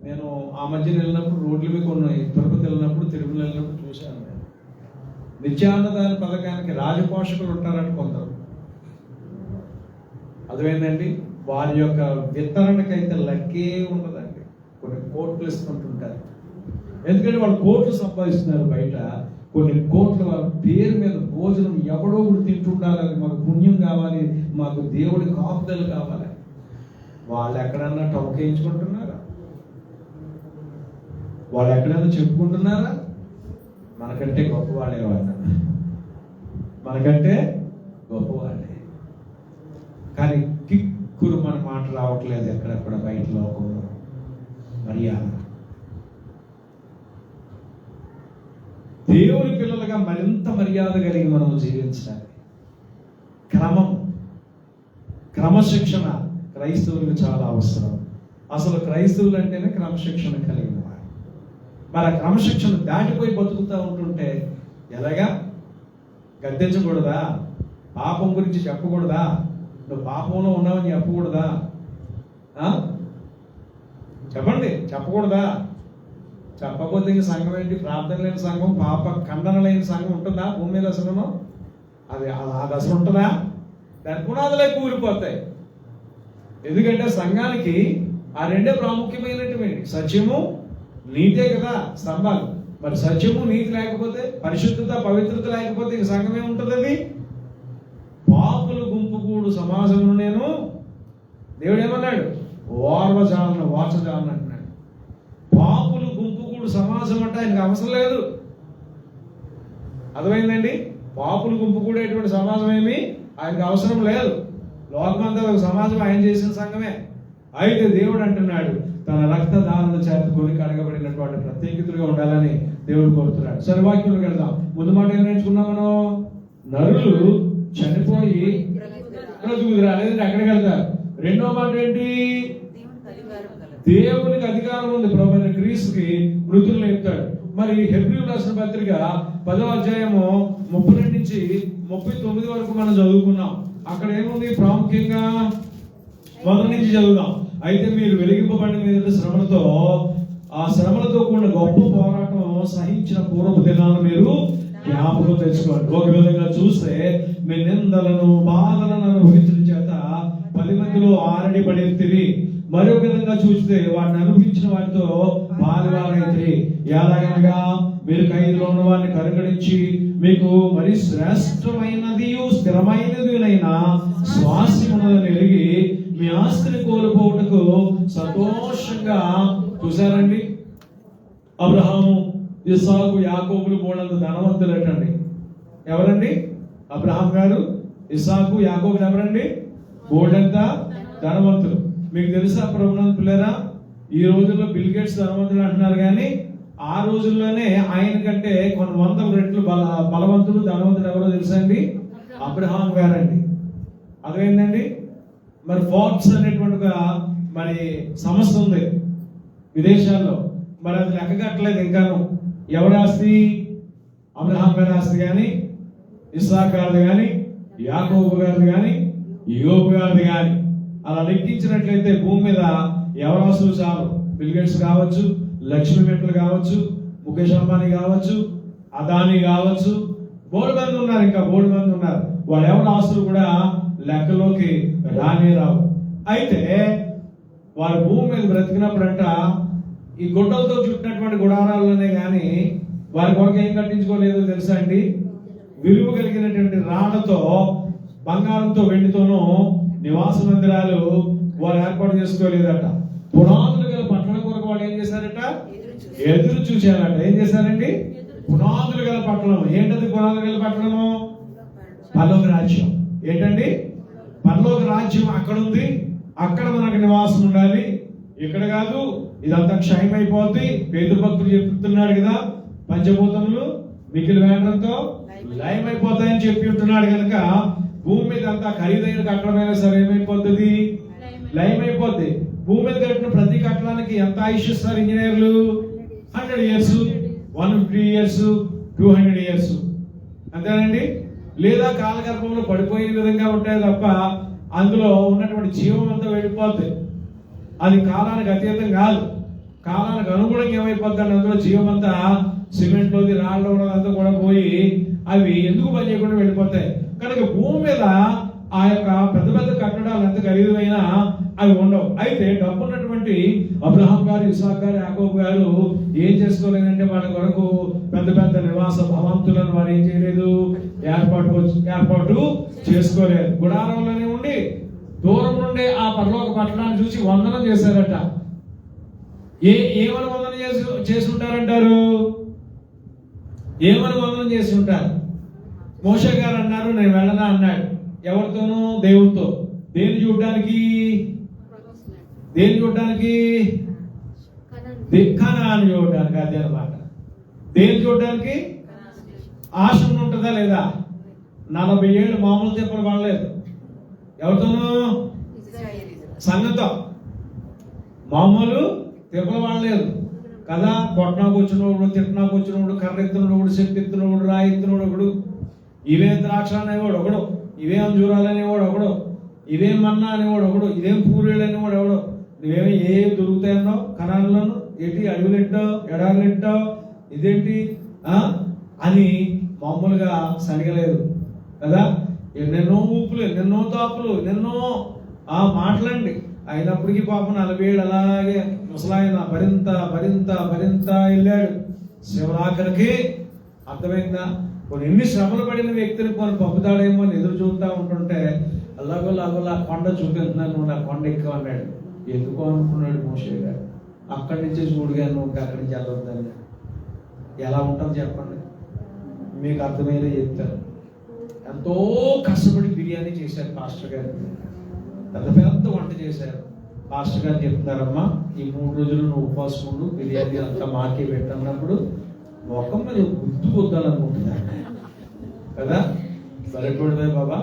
నేను ఆ మధ్యన వెళ్ళినప్పుడు రోడ్ల మీద ఉన్నాయి, తిరుపతి వెళ్ళినప్పుడు, తిరుమల వెళ్ళినప్పుడు చూశాను. నేను నిత్యాన్నదాన పథకానికి రాజపోషకులు ఉంటారంట కొందరు. అర్థమైందండి? వారి యొక్క వితరణకైతే లెక్కే ఉండదండి. కొన్ని కోట్లు ఇస్తుంటుంటారు. ఎందుకంటే వాళ్ళు కోట్లు సంపాదిస్తున్నారు బయట. కొన్ని కోట్ల వాళ్ళ పేరు మీద భోజనం ఎవడో కూడా తింటుండాలి, మాకు పుణ్యం కావాలి, మాకు దేవుడి కాపుదలు కావాలి. వాళ్ళు ఎక్కడన్నా టొక్కేయించుకుంటున్నారా? వాళ్ళు ఎక్కడైనా చెప్పుకుంటున్నారా? మనకంటే గొప్పవాళ్ళే వాళ్ళు, మనకంటే గొప్పవాళ్ళే. కానీ కిక్కురు మన మాట రావట్లేదు ఎక్కడెక్కడ బయట లోకంలో. మర్యాద, దేవుని పిల్లలుగా మరింత మర్యాద కలిగి మనం జీవించాలి. క్రమశిక్షణ క్రైస్తవులకు చాలా అవసరం. అసలు క్రైస్తవులు అంటేనే క్రమశిక్షణ కలిగిన వారు. మరి ఆ క్రమశిక్షణ దాటిపోయి బతుకుతూ ఉంటుంటే ఎలాగా? గద్దించకూడదా? పాపం గురించి చెప్పకూడదా? నువ్వు పాపంలో ఉన్నావని చెప్పకూడదా? చెప్పండి, చెప్పకూడదా? చెప్పకపోతే ఇంక సంఘం ఏంటి? ప్రార్థన లేని సంఘం, పాప ఖండన లేని సంఘం ఉంటుందా భూమి మీద? అసలు అది అసలు ఉంటుందా? దాని పునాదులే కూలిపోతాయి. ఎందుకంటే సంఘానికి ఆ రెండే ప్రాముఖ్యమైనటువంటి సత్యము నీతే కదా స్తంభాలు. మరి సత్యము నీతి లేకపోతే, పరిశుద్ధత పవిత్రత లేకపోతే ఇక సంఘమే ఉంటుంది. అది పాపుల గుంపు కూడు సమాజంలో నేను దేవుడు ఏమన్నాడు? వార్చజాలను అంటున్నాడు. పాపులు గుంపు కూడు సమాజం అంటే ఆయనకు అవసరం లేదు. అర్థమైందండి? పాపులు గుంపు కూడేటువంటి సమాజం ఏమి ఆయనకు అవసరం లేదు. లోకమంతా ఒక సమాజం ఆయన చేసిన సంఘమే. అయితే దేవుడు అంటున్నాడు తన రక్తదారుల చేత కొని కడగబడినటువంటి ప్రత్యేకితులుగా ఉండాలని దేవుడు కోరుతున్నాడు. సరే వాక్యంలోకి వెళ్దాం. ముందు మాట ఏం నేర్చుకున్నాం మనం? నరులు చనిపోయి బ్రతుకుదురా, లేదంటే అక్కడికి వెళ్తారు. రెండో మాట ఏంటి? దేవునికి అధికారం ఉంది ప్రభువైన క్రీస్తుకి మృతులు లేపుతాడు. మరి హెబ్రీయులకు రాసిన పత్రిక 10వ అధ్యాయము 32 నుంచి 39 వరకు మనం చదువుకున్నాం. అక్కడ ఏముంది? ప్రాముఖ్యంగా మొదటి నుంచి చదువుదాం. అయితే మీరు వెలిగింపబడిన మీద శ్రమలతో, ఆ శ్రమలతో కూడిన గొప్ప పోరాటం సహించిన పూర్వపు దినాలను మీరు జ్ఞాపకం తెచ్చుకోండి. ఒక విధంగా చూస్తే మీ నిందలను బాధలను అనుభవించడం చేత 10 మందిలో ఆరడి పడేది. మరో విధంగా చూస్తే వాటిని అనుభవించిన వాటితో పాలువారైతే ఎలాగనగా మీరు ఖైదులో ఉన్న వారిని కరుగడించి మీకు మరి శ్రేష్టమైనది స్థిరమైనదినైనా స్వాస్థ్యమునని ఎరిగి మీ ఆస్తిని కోల్పోవటకు సంతోషంగా చూశారండి. అబ్రహాము, ఇస్సాకు, యాకోబులు మూడంత ధనవంతులటండి. ఎవరండి? అబ్రహాం గారు, ఇస్సాకు, యాకోబులు ఎవరండి? మూడంత ధనవంతులు. మీకు తెలుసా ప్రభునందు పిల్లరా, ఈ రోజుల్లో బిల్ గేట్స్ ధనవంతులు అంటున్నారు, కానీ ఆ రోజుల్లోనే ఆయన కంటే కొన్ని 100 రెట్లు బలవంతుడు ధనవంతుడు ఎవరో తెలుసా అండి? అబ్రహాం గారండి. అదేంటండి? మరి ఫోర్బ్స్ అనేటువంటి మరి సంస్థ ఉంది విదేశాల్లో. మరి అది లెక్కగట్టలేదు ఇంకాను. ఎవరి ఆస్తి? అబ్రహాం గారి ఆస్తి కానీ, ఇస్సాకు గారిది కానీ, యాకోబు గారిది కానీ, యోబు గారిది కానీ అలా లెక్కించినట్లయితే భూమి మీద ఎవరు ఆస్తులు చాలు. బిల్ గేట్స్ కావచ్చు, లక్ష్మీ మెట్లు కావచ్చు, ముఖేష్ అంబానీ కావచ్చు, అదానీ కావచ్చు, బోర్డు మంది ఉన్నారు, ఇంకా బోర్డు మంది ఉన్నారు. వాళ్ళు ఎవరి ఆస్తులు కూడా లెక్కలోకి రానే రావు. అయితే వారి భూమి మీద బ్రతికినప్పుడంట ఈ గుడ్డలతో చుట్టినటువంటి గుడారాలనే కానీ వారి కొరకు ఏం కట్టించుకోలేదు తెలుసా అండి? విలువ కలిగినటువంటి రాళ్లతో, బంగారంతో, వెండితోనూ నివాస మందిరాలు వారు ఏర్పాటు చేసుకోలేదట. పునాదులు గల పట్టణం కొరకు వాళ్ళు ఏం చేశారట? ఎదురు చూశారట. ఏం చేశారండి? పునాదులు గల పట్టణం. ఏంటది పునాదులు గల పట్టణము? పరలోక రాజ్యం. ఏంటండి? పరలోక రాజ్యం అక్కడ ఉంది. అక్కడ మనకు నివాసం ఉండాలి. ఇక్కడ కాదు, ఇదంతా క్షయమైపోద్ది. పేతురు భక్తుడు చెప్తున్నాడు కదా, పంచభూతములు మిగిలి వేయడంతో లయమైపోతాయని చెప్పి ఉంటున్నాడు కనుక భూమి మీద అంతా ఖరీదైన కట్టడమైనా సరే ఏమైపోతుంది? లయమైపోద్ది. భూమి మీద కట్టిన ప్రతి కట్టడానికి ఎంత ఆయుష్ ఇస్తారు ఇంజనీర్లు? 100 years, 150 years, 200 years, అంతేనండి. లేదా కాలగర్భంలో పడిపోయే విధంగా ఉంటాయి తప్ప అందులో ఉన్నటువంటి జీవం అంతా వెళ్ళిపోద్ది. అది కాలానికి అతీతం కాదు. కాలానికి అనుగుణంగా ఏమైపోద్ది? అందులో జీవం అంతా సిమెంట్లోది, రాళ్ళలో అంతా కూడా పోయి అవి ఎందుకు పని చేయకుండా వెళ్ళిపోతాయి. కనుక భూమి మీద ఆ యొక్క పెద్ద పెద్ద కట్టడాలు ఎంత ఖరీదైనా అవి ఉండవు. అయితే డబ్బు ఉన్నటువంటి అబ్రహాం గారు, ఇస్సాకు గారు, యాకోబు గారు ఏం చేసుకోలేదంటే వాళ్ళ కొరకు పెద్ద పెద్ద నివాస భవంతులను వారు ఏం చేయలేదు, ఏర్పాటు చేసుకోలేదు. గుడారంలోనే ఉండి దూరం నుండి ఆ పరలోక పట్టణాన్ని చూసి వందనం చేశారట. ఏమని వందనం చేసి ఉంటారంటారు? ఏమని వందనం చేసి ఉంటారు? మోషే గారు అన్నారు నేను వెళ్ళనా అన్నాడు. ఎవరితోనూ? దేవుడితో. దేన్ని చూడడానికి? కనాను చూడడానికి. అదే అన్నమాట. దేన్ని చూడడానికి? ఆశ ఉంటుందా లేదా? 40 ఏళ్ళు మామూలు చెప్పలు పడలేదు. ఎవరితోనూ? సంఘంతో. మామూలు తిప్పలు పడలేదు కదా. కొట్టనాకు వచ్చినోడు, తిట్టనాకు వచ్చినోడు, కర్ర ఎత్తునోడు, శక్తి ఎత్తునోడు, రాయి ఎత్తునోడు ఒకడు, ఇవేం ద్రాక్ష అనేవాడు ఒకడు, ఇవేం జూరాలు అనేవాడు ఒకడు, ఇవేం మన్నా అనేవాడు ఒకడు, ఇదేం పూరీలు అనేవాడు ఎవడు. నువ్వేమో ఏం దొరుకుతాయన్నో కణాలను, ఏంటి అడవులెట్టో, ఎడారులెట్టో, ఇదేంటి అని మామూలుగా సరిగలేదు కదా. ఎన్నెన్నో ఊపులు, ఎన్నెన్నో తాపులు, ఎన్నెన్నో మాటలండి. అయినప్పటికీ పాపం 40 ఏళ్ళు అలాగే ముసలాయన భరింత వెళ్ళాడు. శ్రమలాఖరికి అర్థమైందా? కొన్ని ఎన్ని శ్రమలు పడిన వ్యక్తిని కొన్ని పంపుతాడేమో అని ఎదురు చూస్తూ ఉంటుంటే అలాగోలా కొండ చూపిస్తున్నాను, నువ్వు నా కొండ ఎక్కువ అన్నాడు. ఎందుకో అనుకున్నాడు మోషే గారు. అక్కడి నుంచే చూడుగా నువ్వు అక్కడి నుంచి వెళ్ళొద్దని. ఎలా ఉంటుంది చెప్పండి, మీకు అర్థమయ్యేదే చెప్తాను. ఎంతో కష్టపడి బిర్యానీ చేశారు పాస్టర్ గారు, పెద్ద వంట చేశారు. పాస్టర్ గారు చెప్తారమ్మా, ఈ 3 రోజులు నువ్వు ఉపవాసం ఉండు, బిర్యానీ అంతా మాకే పెట్టినప్పుడు మొఖం మీద గుర్తు కొద్దాలనుకుంటున్నాను కదా. సరిపడదే బాబా,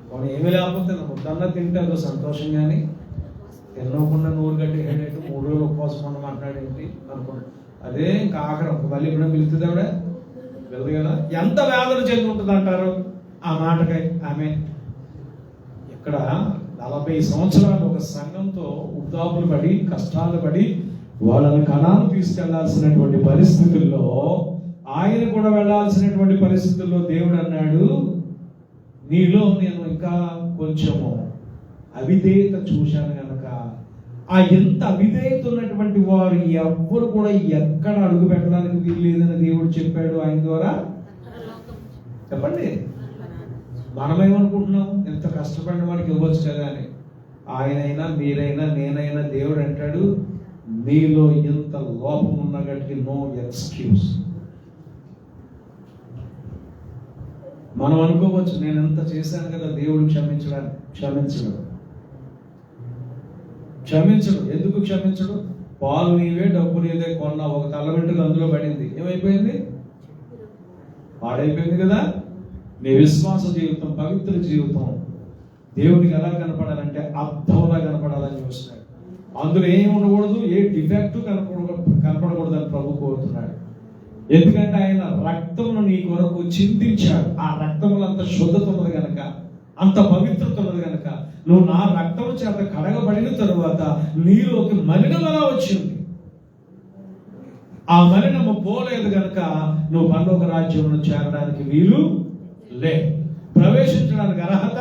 మనం ఏమీ లేకపోతే ముద్దన్నా తింటే అదో సంతోషం. కానీ తినకుండా నూరు గట్టి హెడేట్ 3 రోజులు ఉపవాసం ఉన్న మాట్లాడేంటి అనుకోండి. అదే ఇంకా ఆఖరం మళ్ళీ ఇప్పుడు పిలుస్తుంది ఆవిడ వెళ్ళదు కదా. ఎంత వేదన చెంది ఉంటుంది అంటారు ఆ మాటకై. ఆమె ఇక్కడ 40 సంవత్సరాలు ఒక సంఘంతో ఉద్దాపులు పడి కష్టాలు పడి వాళ్ళని కణాలు తీసుకెళ్లాల్సినటువంటి పరిస్థితుల్లో, ఆయన కూడా వెళ్లాల్సినటువంటి పరిస్థితుల్లో దేవుడు అన్నాడు, నీలో నేను ఇంకా కొంచెము అవిధేయత చూశాను కనుక. ఆ ఎంత అవిధేయత ఉన్నటువంటి వారు ఎవ్వరు కూడా ఎక్కడ అడుగు పెట్టడానికి వీల్లేదని దేవుడు చెప్పాడు ఆయన ద్వారా. చెప్పండి, మనమేమనుకుంటున్నాం, ఎంత కష్టపడిన వాడికి ఇవ్వచ్చు కదా అని. ఆయనైనా మీరైనా నేనైనా దేవుడు అంటాడు, నీలో ఎంత లోపం ఉన్న గట్టి నో ఎక్స్క్యూజ్. మనం అనుకోవచ్చు, నేను ఎంత చేశాను కదా దేవుడు క్షమించడు. ఎందుకు క్షమించడు? పాలు నీవే డబ్బు నీదే కొన్నా, ఒక తల వెంట్రుక అందులో పడింది, ఏమైపోయింది? పాడైపోయింది కదా. నీ విశ్వాస జీవితం, పవిత్ర జీవితం దేవుడికి ఎలా కనపడాలంటే అర్థంలా కనపడాలని చూస్తున్నాడు. అందులో ఏమి ఉండకూడదు, ఏ డిఫెక్ట్ కనపడకూడదు అని ప్రభు కోరుతున్నాడు. ఎందుకంటే ఆయన రక్తమును నీ కొరకు చిందించాడు. ఆ రక్తములు అంత శుద్ధత ఉన్నది కనుక, అంత పవిత్రత ఉన్నది కనుక, నువ్వు నా రక్తము చేత కడగబడిన తరువాత నీలోకి మలినం ఎలా వచ్చింది? ఆ మలినము పోలేదు కనుక నువ్వు పరలోక రాజ్యంలో చేరడానికి వీలు లేదు, ప్రవేశించడానికి అర్హత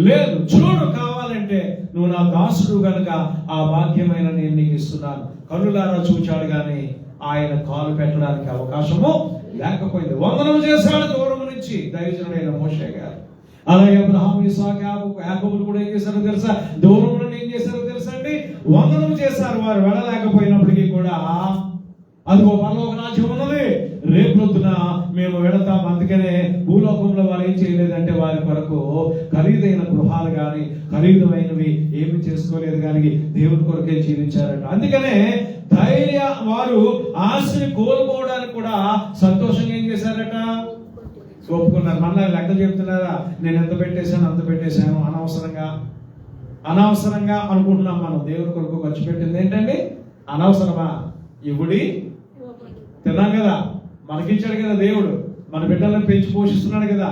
లేదు. చూడు, కావాలంటే నువ్వు నా దాసుడు కనుక ఆ భాగ్యమైన నేను నీకు ఇస్తున్నాను. కన్నులారా చూచాడు కానీ ఆయన కాలు పెట్టడానికి అవకాశము లేకపోయింది. వందనం చేశాడు దూరం నుంచి దైవజనుడైన మోషే గారు. అలాగే అబ్రహాము, ఇస్సాకు, యాకోబులు కూడా ఏం చేశారో తెలుసా? దూరం నుండి ఏం చేశారో తెలుసా అండి? వందనం చేశారు. వారు వెళ్ళలేకపోయినప్పటికీ కూడా అదిగో పరలోక రాజ్యం ఉన్నది, రేపొద్దున మేము వెళతాం. అందుకనే భూలోకంలో వారు ఏం చేయలేదంటే వారి కొరకు ఖరీదైన గృహాలు కానీ ఖరీదమైనవి ఏమి చేసుకోలేదు కానీ దేవుని కొరకే జీవించారట. అందుకనే వారు ఆశని కోల్పోవడానికి కూడా సంతోషంగా ఏం చేశారట? ఒప్పుకున్నారు. మళ్ళీ లెక్క చెప్తున్నారా? నేను ఎంత పెట్టేశాను అంత పెట్టేశాను, అనవసరంగా అనుకుంటున్నాం మనం. దేవుని కొరకు ఖర్చు పెట్టింది ఏంటండి? అనవసరమా? ఇవుడి తిన్నాం కదా, మనకిచ్చాడు కదా దేవుడు, మన బిడ్డలను పెంచి పోషిస్తున్నాడు కదా,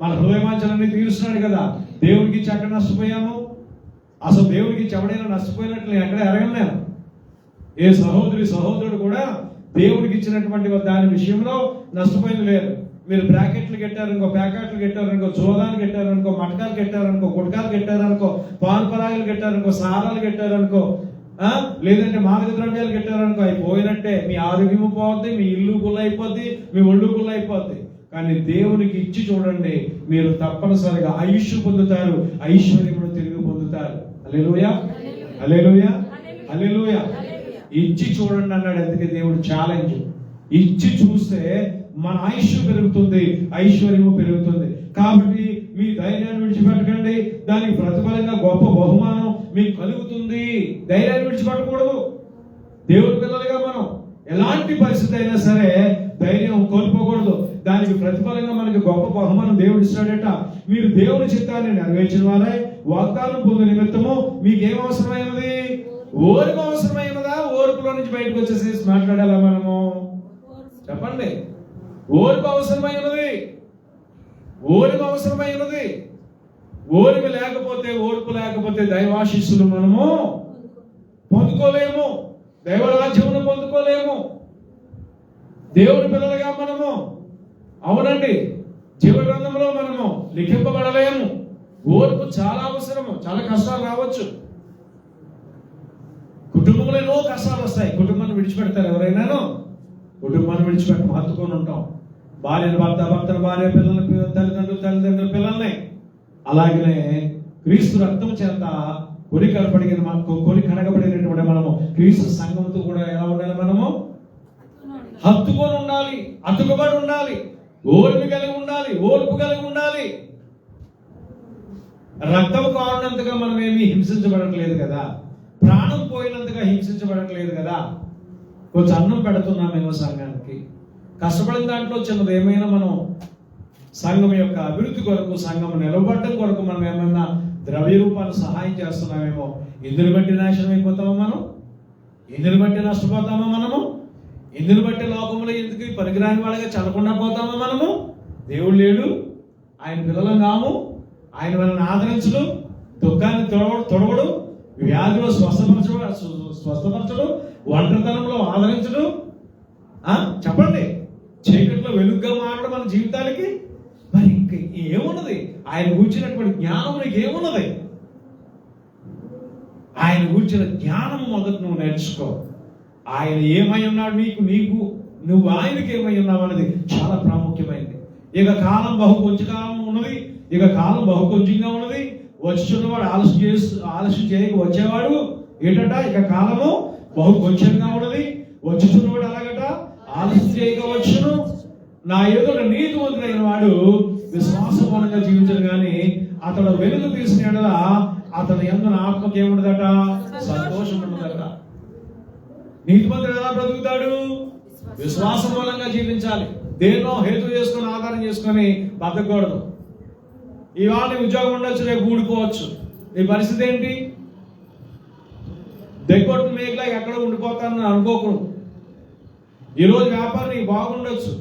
మన హృదయవాంఛలన్నీ తీరుస్తున్నాడు కదా. దేవుడికి ఇచ్చి ఎక్కడ నష్టపోయాము? అసలు దేవుడికి ఇచ్చి ఎవడైనా నష్టపోయినట్లు ఎక్కడ ఎరగలేను. ఏ సహోదరుడు కూడా దేవుడికి ఇచ్చినటువంటి దాని విషయంలో నష్టపోయింది లేదు. మీరు బ్రాకెట్లు కట్టారనుకో, ప్యాకెట్లు కట్టారనుకో, జోదాలు కట్టారనుకో, మటకాలు కట్టారనుకో, గుట్కాలు కట్టారనుకో, పాన్ పరాగులు కట్టారనుకో, సారాలు కట్టారనుకో, లేదంటే మాదక ద్రవ్యాలు కట్టారనుకో, అవి పోయినట్టే. మీ ఆరోగ్యము పోద్ది, మీ ఇల్లు గుల్లైపోద్ది, మీ ఒళ్ళు గుల్లైపోద్ది. కానీ దేవునికి ఇచ్చి చూడండి, మీరు తప్పనిసరిగా ఆయుష్ పొందుతారు, ఐశ్వర్యమును తిరిగి పొందుతారు. హల్లెలూయా, హల్లెలూయా, హల్లెలూయా. ఇచ్చి చూడండి అన్నాడు. అందుకే దేవుడు ఛాలెంజ్. ఇచ్చి చూస్తే మన ఆయుష్ పెరుగుతుంది, ఐశ్వర్యము పెరుగుతుంది. కాబట్టి మీ ధైర్యాన్ని విడిచిపెట్టకండి, దానికి ప్రతిఫలంగా గొప్ప బహుమానం మీకు కలుగుతుంది. ధైర్యాన్ని విడిచిపెట్టకూడదు. దేవుడి పిల్లలుగా మనం ఎలాంటి పరిస్థితి అయినా సరే ధైర్యం కోల్పోకూడదు. దానికి ప్రతిఫలంగా మనకి గొప్ప బహుమానం దేవుడు ఇస్తాడట. మీరు దేవుని చిత్తాన్ని నెరవేర్చిన వారే వాగ్దానం పొందు నిమిత్తము మీకేం అవసరమైనది? ఓర్పు అవసరమైనదా? ఓర్పులో నుంచి బయటకు వచ్చేసి మాట్లాడాలా మనము? చెప్పండి. ఓర్పు అవసరమైనది, ఓర్పు అవసరమైనది. ఓర్పు లేకపోతే దైవాశీస్సులు మనము పొందుకోలేము, దైవరాజ్యమును పొందుకోలేము. దేవుని పిల్లలుగా మనము, అవునండి, జీవ గ్రంథంలో మనము లిఖింపబడలేము. ఓర్పు చాలా అవసరము. చాలా కష్టాలు రావచ్చు, కుటుంబంలో ఎన్నో కష్టాలు వస్తాయి. కుటుంబాన్ని విడిచిపెడతారు ఎవరైనాను? కుటుంబాన్ని విడిచిపెట్టి హత్తుకొని ఉంటాం. భార్యను భర్త, భర్తను భార్య, పిల్లల తల్లిదండ్రుల పిల్లల్ని. అలాగనే క్రీస్తు రక్తం చేత కొని కడగబడినటువంటి మనము క్రీస్తు సంఘంతో కూడా ఎలా ఉండాలి? మనము హత్తుకొని ఉండాలి, అతుకబడి ఉండాలి, ఓర్పు కలిగి ఉండాలి, ఓర్పు కలిగి ఉండాలి. రక్తం కారణంతగా మనం ఏమీ హింసించబడట్లేదు కదా, ప్రాణం పోయినంతగా హింసించబడట్లేదు కదా. కొంచెం అన్నం పెడుతున్నామేమో సంఘానికి, కష్టపడిన దాంట్లో చిన్నది ఏమైనా మనం సంఘం యొక్క అభివృద్ధి కొరకు, సంఘం నిలబడటం కొరకు మనం ఏమైనా ద్రవ్య రూపాలు సహాయం చేస్తున్నామేమో. ఇందుని బట్టి నాశనం అయిపోతామా మనం? ఇందుని బట్టి నష్టపోతామా మనము? ఇందుని బట్టి లోకంలో ఎందుకు పనికిరాని వాళ్ళగా చల్లకుండా పోతామా మనము? దేవుడు లేడు, ఆయన పిల్లలం కాము, ఆయన మనల్ని ఆదరించడు, దుఃఖాన్ని తొడవడు, వ్యాధిలో స్వస్థపరచడు, ఒంటరితనంలో ఆదరించడు. చెప్పండి, చీకట్లో వెలుగుగా మారడం మన జీవితాలకి. మరి ఇంక ఏమున్నది? ఆయన కూర్చున్నటువంటి జ్ఞానం నీకు ఏమున్నది? ఆయన కూర్చున్న జ్ఞానం మొదట నువ్వు నేర్చుకో. ఆయన ఏమై ఉన్నాడు నీకు నువ్వు ఆయనకి ఏమై ఉన్నావు అనేది చాలా ప్రాముఖ్యమైనది. ఇక కాలం కొంచెం కాలం ఉన్నది, ఇక కాలం కొంచెంగా ఉన్నది. వచ్చున్నవాడు ఆలస్యం చేయక వచ్చేవాడు ఏంటట? ఇక కాలము కొంచెంగా ఉన్నది, వచ్చుచున్నవాడు అలాగట ఆలస్యం చేయక వచ్చును. నా ఎదుట నీతివంతుడైన వాడు విశ్వాసపరంగా జీవించడు కానీ అతడు వెలుగు తీసిన అతడు యందు ఆత్మకి ఏముండదట? సంతోషం ఉండదట. నీతిమంతుడు ఎలా బ్రతుకుతాడు? విశ్వాసం మూలంగా జీవించాలి. దేన్నో హేతు చేసుకొని, ఆధారం చేసుకొని బతకూడదు. ఇవాళ నీ ఉద్యోగం ఉండొచ్చు, రేపు ఊడిపోవచ్చు. నీ పరిస్థితి ఏంటి? దగ్గొట్టు మేకలా ఎక్కడ ఉండిపోతానని అనుకోకూడదు. ఈరోజు వ్యాపారం నీకు బాగుండొచ్చు,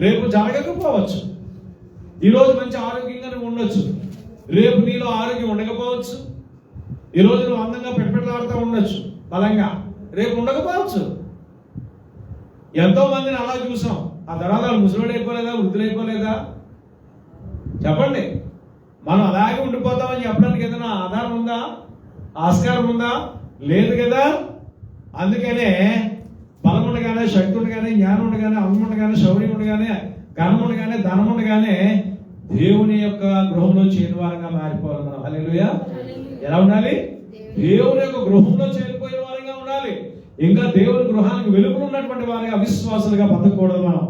రేపు జరగకపోవచ్చు. ఈరోజు మంచి ఆరోగ్యంగా నువ్వు ఉండొచ్చు, రేపు నీలో ఆరోగ్యం ఉండకపోవచ్చు. ఈరోజు నువ్వు అందంగా పెట్టుబడిలాడుతూ ఉండొచ్చు బలంగా, రేపు ఉండకపోవచ్చు. ఎంతో మందిని అలా చూసాం. ఆ తర్వాత ముసలుడు అయిపోలేదా, వృద్ధులైపోలేదా? చెప్పండి. మనం అలాగే ఉండిపోతామని చెప్పడానికి ఏదైనా ఆధారం ఉందా? ఆస్కారం ఉందా? లేదు కదా. అందుకనే బలం ఉండగానే, శక్తి ఉండగానే, జ్ఞానం ఉండగానే, అమ్మ ఉండగానే, శౌర్యం ఉండగానే, కర్మ ఉండగానే, ధనం ఉండగానే దేవుని యొక్క గృహంలో చేరిన మారిపోవాలి మనం. హల్లెలూయా. ఎలా ఉండాలి? దేవుని యొక్క గృహంలో చేరిపోయిన వారంగా ఉండాలి. ఇంకా దేవుని గృహానికి వెలుగులు ఉన్నటువంటి వారిగా అవిశ్వాసులుగా బతకూడదు మనం.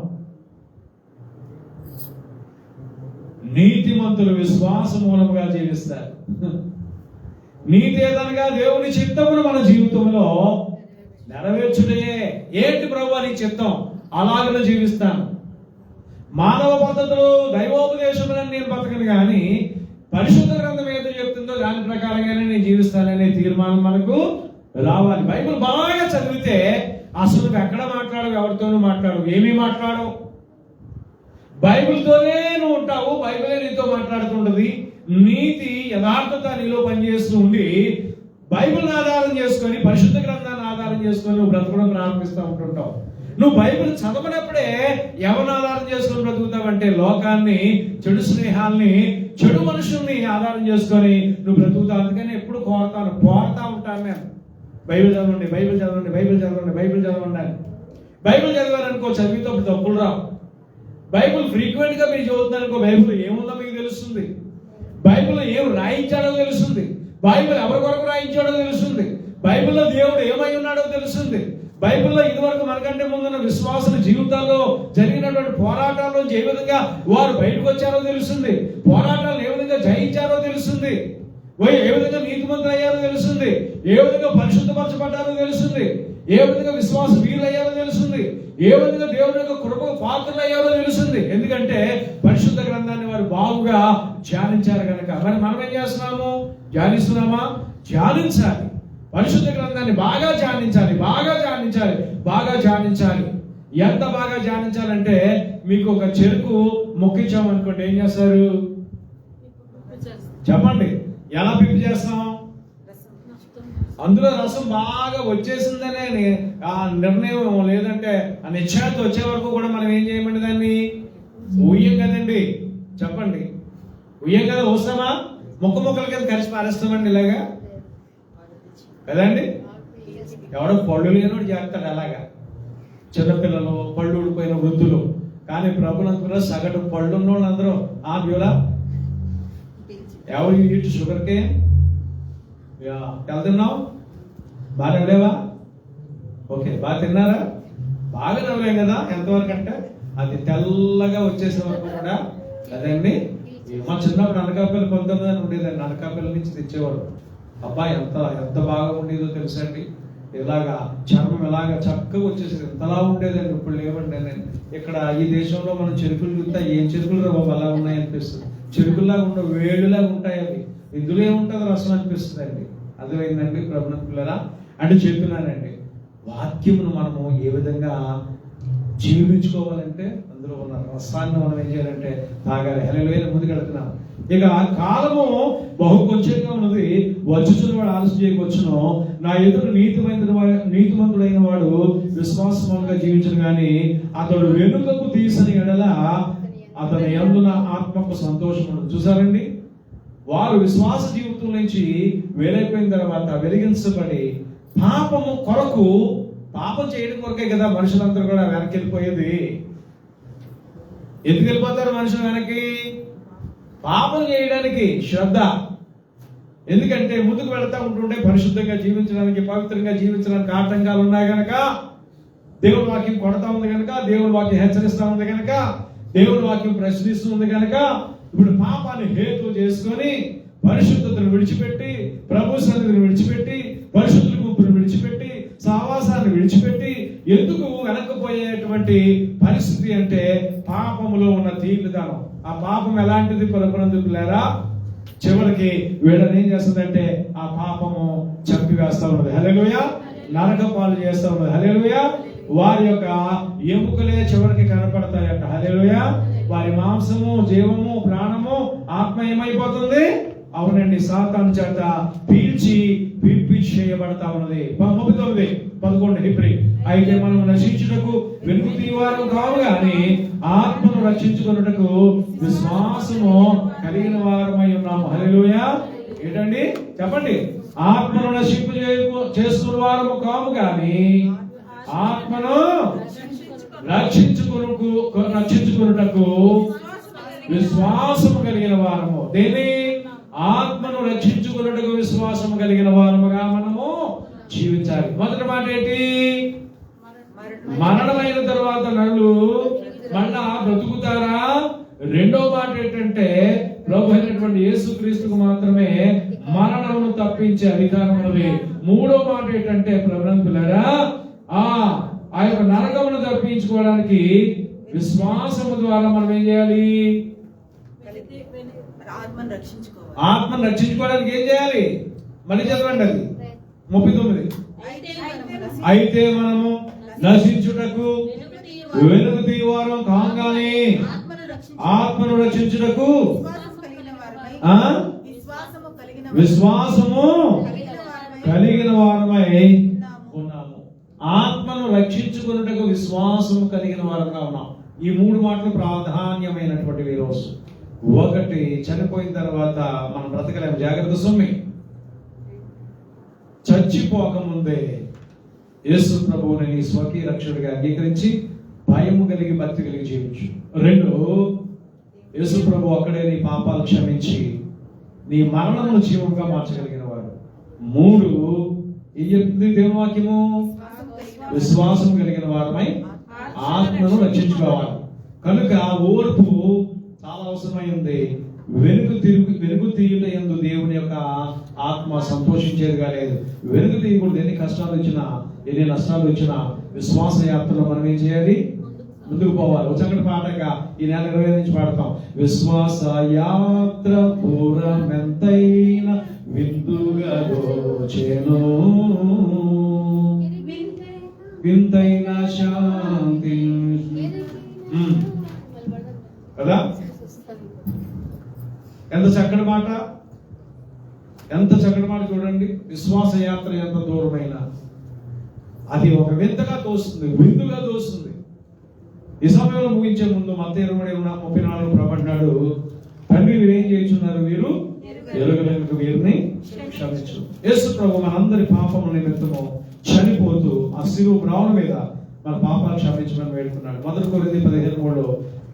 నీతిమంతులు విశ్వాస మూలముగా జీవిస్తారు. నీతి ఏదనగా దేవుని చిత్తమును మన జీవితంలో నెరవేర్చుటే. ఏంటి ప్రభువా నీ చిత్తం? అలాగనే జీవిస్తాను. మానవ పద్ధతులు, దైవోపదేశములని నేను బతకను కానీ పరిశుద్ధ గ్రంథం ఏదో చెప్తుందో దాని ప్రకారంగానే నేను జీవిస్తాననే తీర్మానం మనకు రావాలి. బైబిల్ బాగా చదివితే అసలు నువ్వు ఎక్కడ మాట్లాడవు, ఎవరితోనూ మాట్లాడవు, ఏమీ మాట్లాడవు. బైబిల్తోనే నువ్వు ఉంటావు, బైబిలే నీతో మాట్లాడుతుంటది. నీతి యథార్థత నీలో పనిచేస్తూ ఉండి బైబిల్ని ఆధారం చేసుకొని, పరిశుద్ధ గ్రంథాన్ని ఆధారం చేసుకొని నువ్వు బ్రతకడం ప్రారంభిస్తూ ఉంటుంటావు. నువ్వు బైబిల్ చదవనప్పుడే ఎవరిని ఆధారం చేసుకొని బ్రతుకుతావంటే లోకాన్ని, చెడు స్నేహాల్ని, చెడు మనుషుల్ని ఆధారం చేసుకొని నువ్వు బ్రతుకుతావు. అందుకని ఎప్పుడు పోరుతా ఉంటాను నేను. బైబిల్ చదవండి, బైబిల్ చదవండి, బైబిల్ చదవండి, బైబిల్ చదవండి అని. బైబిల్ చదివారనుకో చదివితే అప్పుడు తప్పులు రావు. బైబిల్ ఫ్రీక్వెంట్ గా మీరు చదువుతున్నారనుకో బైబిల్ ఏముందో మీకు తెలుస్తుంది. బైబిల్లో ఏం రాయించాడో తెలుస్తుంది. బైబిల్ ఎవరి కొరకు రాయించాడో తెలుస్తుంది. బైబిల్లో దేవుడు ఏమై ఉన్నాడో తెలుస్తుంది. బైబిల్లో ఇదివరకు మనకంటే ముందున్న విశ్వాసుల జీవితాల్లో జరిగినటువంటి పోరాటాల్లోంచి ఏ విధంగా వారు బయటకు వచ్చారో తెలుస్తుంది. పోరాటాలను ఏ విధంగా జయించారో తెలుస్తుంది. ఏ విధంగా నీతిమంతులు అయ్యారో తెలుస్తుంది. ఏ విధంగా పరిశుద్ధపరచబడ్డారో తెలుస్తుంది. ఏ విధంగా విశ్వాస వీరులు అయ్యారో తెలుస్తుంది. ఏ విధంగా దేవుని యొక్క కృపకు పాత్రలు అయ్యారో తెలుస్తుంది. ఎందుకంటే పరిశుద్ధ గ్రంథాన్ని వారు బాగుగా ధ్యానించారు కనుక. మరి మనం ఏం చేస్తున్నాము? ధ్యానిస్తున్నామా? ధ్యానించాలి. పరిశుద్ధ గ్రంథాన్ని బాగా ధ్యానించాలి, బాగా ధ్యానించాలి, బాగా ధ్యానించాలి. ఎంత బాగా ధ్యానించాలంటే మీకు ఒక చెరుకు మొక్కించామనుకోండి, ఏం చేస్తారు? చెప్పండి, ఎలా పిప్పి చేస్తాం? అందులో రసం బాగా వచ్చేసిందనే ఆ నిర్ణయం లేదంటే ఆ నిశ్చయత వచ్చే వరకు కూడా మనం ఏం చేయమండి? దాన్ని ఊయం కదండి. చెప్పండి, ఉయ్యం కదా, వస్తామా ముక్కల కింద కలిసి పారేస్తామండి ఇలాగా కదండి. ఎవడో పళ్ళు లేనోడు చేస్తాడు అలాగా, చిన్నపిల్లలు, పళ్ళు ఊడిపోయిన వృద్ధులు. కానీ ప్రభునందులో సగటు పళ్ళు ఉన్న వాళ్ళందరూ ఆ బ్యూరా ఎవరు ఈట్ షుగర్ కేన్ వెళ్తున్నావు బాగా నవ్వలేవా? ఓకే, బాగా తిన్నారా? బాగా నవ్వలేం కదా. ఎంతవరకు అంటే అది తెల్లగా వచ్చేసే వరకు కూడా కదండి. మా చిన్నప్పుడు అనకాపల్లి 19 అని ఉండేదండి, అనకాపల్లి నుంచి తెచ్చేవాడు. అబ్బాయి ఎంత బాగా ఉండేదో తెలుసండి. ఇలాగా చర్మం ఇలాగా చక్కగా వచ్చేసేది, ఎంతలా ఉండేదండి. ఇప్పుడు లేవండి. నేను ఇక్కడ ఈ దేశంలో మనం చెరుకులు చూస్తే ఏం చెరుకులు రా బాబు అలా ఉన్నాయి అనిపిస్తుంది. చెరుకుల్లాగా ఉండవు, వేళ్ళులాగా ఉంటాయి అవి. ఇందులో ఏముంటుంది రసం అనిపిస్తుంది అండి. అర్థమైందండి ప్రభునందు పిల్లరా? అంటే చెప్తున్నానండి, వాక్యమును మనము ఏ విధంగా జీవించుకోవాలంటే అందులో ఉన్న రసాన్ని మనం ఏం చేయాలంటే తాగాలి. హల్లెలూయా. ముందుకు వెళ్తున్నాం. ఇక కాలము బహు కొంచెంగా ఉన్నది, వచ్చుచున్న వాడు ఆలస్యం చేయవచ్చును. నా ఎదురు నీతిమంతుడైన వాడు విశ్వాసముగా జీవించను గాని అతడు వెనుకకు తీసని ఎడల అతని యందున ఆత్మకు సంతోషం ఉండదు. చూసారండి, వారు విశ్వాస జీవితం నుంచి వేరైపోయిన తర్వాత వెలిగించబడి పాపము కొరకు, పాపం చేయడం కొరకే కదా మనుషులందరూ కూడా వెనక్కి వెళ్ళిపోయేది. ఎందుకు వెళ్ళిపోతారు మనుషులు వెనక్కి? పాపం చేయడానికి శ్రద్ధ. ఎందుకంటే ముందుకు వెళ్తా ఉంటుంటే పరిశుద్ధంగా జీవించడానికి, పవిత్రంగా జీవించడానికి ఆటంకాలు ఉన్నాయి కనుక, దేవుని వాక్యం కొడతా ఉంది కనుక, దేవుని వాక్యం హెచ్చరిస్తా ఉంది కనుక, దేవుని వాక్యం ప్రశ్నిస్తూ ఉంది కనుక, ఇప్పుడు పాపాన్ని హేతు చేసుకొని పరిశుద్ధతను విడిచిపెట్టి, ప్రభు సన్నిధిని విడిచిపెట్టి, పరిశుద్ధుల గుంపును విడిచిపెట్టి, సహవాసాన్ని విడిచిపెట్టి ఎందుకు వెనక్కిపోయేటువంటి పరిస్థితి అంటే పాపములో ఉన్న తీవ్రతనం. ఆ పాపం ఎలాంటిది ప్రభునందుకులారా? చివరికి వీళ్ళని ఏం చేస్తుందంటే ఆ పాపము చంపివేస్తా ఉన్నది. హల్లెలూయా. నరక పాలు చేస్తా ఉన్నది. హల్లెలూయా. వారి యొక్క ఎముకలే చివరికి కనపడతాయట. హల్లెలూయా. వారి మాంసము, జీవము, ప్రాణము, ఆత్మ ఏమైపోతుంది? అవునండి, సాతాను చేత పీల్చి పిప్పి చేయబడతా ఉన్నది. 39:11 హిబ్రీ. అయితే మనం నశించుటకు వెనుక తీవారం కావు గాని ఆత్మను రక్షించుకున్నటకు విశ్వాసము కలిగిన వారమై ఉన్నాము. హల్లెలూయా. ఏంటండి చెప్పండి? ఆత్మను నశింపు చేసుకున్న వారము కాము గాని ఆత్మను రక్షించుకున్నటకు విశ్వాసము కలిగిన వారము. దేని? ఆత్మను రక్షించుకున్నటకు విశ్వాసము కలిగిన వారముగా మనము జీవించాలి. మొదటి మాట ఏంటి? మరణమైన తర్వాత నరులు మళ్ళా బ్రతుకుతారా? రెండో మాట ఏంటంటే ప్రభు అయినటువంటి యేసుక్రీస్తుకు మాత్రమే మరణమును తప్పించే అధికారం ఉన్నది. మూడో మాట ఏంటంటే ప్రభునందులారా, ఆ యొక్క నరకమును తప్పించుకోవడానికి విశ్వాసము ద్వారా మనం ఏం చేయాలి? ఆత్మను రక్షించుకోవడానికి ఏం చేయాలి? మళ్ళీ చదవండి అది 39. అయితే మనము నశించుటకు వెనుక తీవారం కాగానే ఆత్మను రక్షించుటకు విశ్వాసము కలిగిన వారమై ఉన్నాము. ఆత్మను రక్షించుకున్నటకు విశ్వాసము కలిగిన వారంగా ఉన్నాం. ఈ మూడు మాటలు ప్రాధాన్యమైనటువంటివి. ఈరోజు ఒకటి, చనిపోయిన తర్వాత మనం బ్రతకలేము. జాగ్రత్త సుమ్మి. చచ్చిపోకముందే యేసు ప్రభువుని నీ స్వకీయ రక్షకుడిగా అంగీకరించి భయము కలిగి భక్తి కలిగి జీవించు. 2, యేసు ప్రభు అక్కడే నీ పాపాలు క్షమించి నీ మరణమును జీవంగా మార్చగలిగిన వాడు. 3, ఏం చెప్తుంది దేవుని వాక్యము? విశ్వాసం కలిగిన వారమై ఆత్మను రక్షించుకోవాలి. కనుక ఓర్పు చాలా అవసరమైంది. వెనుక తీయుట యందు దేవుని యొక్క ఆత్మ సంతోషించేదిగా లేదు. వెనుక తీయకూడదు. ఎన్ని కష్టాలు వచ్చినా, ఎన్ని నష్టాలు వచ్చినా విశ్వాస యాత్రలో మనం ఏం చేయాలి? ముందుకు పోవాలి. వచ్చాక పాటగా ఈ నెల 20 నుంచి పాడతాం. విశ్వాస యాత్ర పూరమెంతైన విందుగా దోచెను, వింతైన శాంతి కదా. ఎంత చక్కటి మాట, ఎంత చక్కటి మాట చూడండి. విశ్వాస యాత్ర ఎంత దూరమైన అది ఒక వింతగా తోస్తుంది, విందుగా తోస్తుంది. ఈ సమయంలో ముగించే ముందు మత్తయి 20:34 ప్రభు అన్నాడు, తండ్రి వీరేం చేస్తున్నారు, వీరు ఎరుగలేక వీరిని క్షమించు. యేసు ప్రభు మనందరి పాపముల నిమిత్తము చనిపోతూ ఆ శిలువ మ్రావుల మీద మన పాపాలు క్షమించమని వేడుకున్నాడు. 1 కొరింథీ 15:3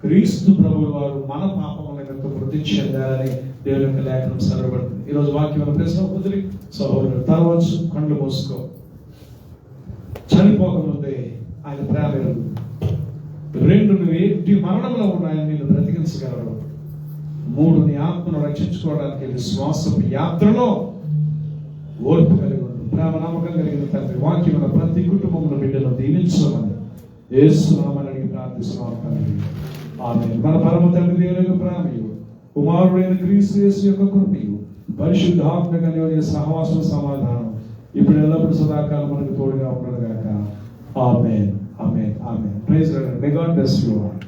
క్రీస్తు ప్రభువు వారు మన పాపముల నిమిత్తం వృద్ధి చెందాలని దేవుని యొక్క లేఖనం సరళపడుతుంది. ఈరోజు వాక్యం ప్రశ్న కుదిరి సహోదరుడు తరవచ్చు, కళ్ళు మూసుకో. చనిపోకముందే ఆయన ప్రేమ ఎరుగు. 2 నువ్వు ఏంటి మరణంలో ఉన్నాయని నేను బ్రతికించగలరు. 3 నీ ఆత్మను రక్షించుకోవడానికి విశ్వాసపు యాత్రలో ఓర్పు కలిగి ఉండు. ప్రేమ నమ్మకం కలిగిన తండ్రి, వాక్యం ప్రతి కుటుంబంలో బిడ్డను దీవించమని యేసు నామమున ప్రార్థిస్తున్నాను తండ్రి. ఆమేన్. మన పరమ తండ్రి దేవుని యొక్క ప్రేమయు, కుమారుడైన క్రీస్తు యేసు యొక్క కృపయు, పరిశుద్ధాత్మ కలిగిన సహవాసం సమాధానం ఇప్పుడు ఎల్లప్పుడూ సదాకాలం మనకు తోడుగా ఉండదు గాక. Amen. Amen. Amen. Praise the Lord. May God bless you all.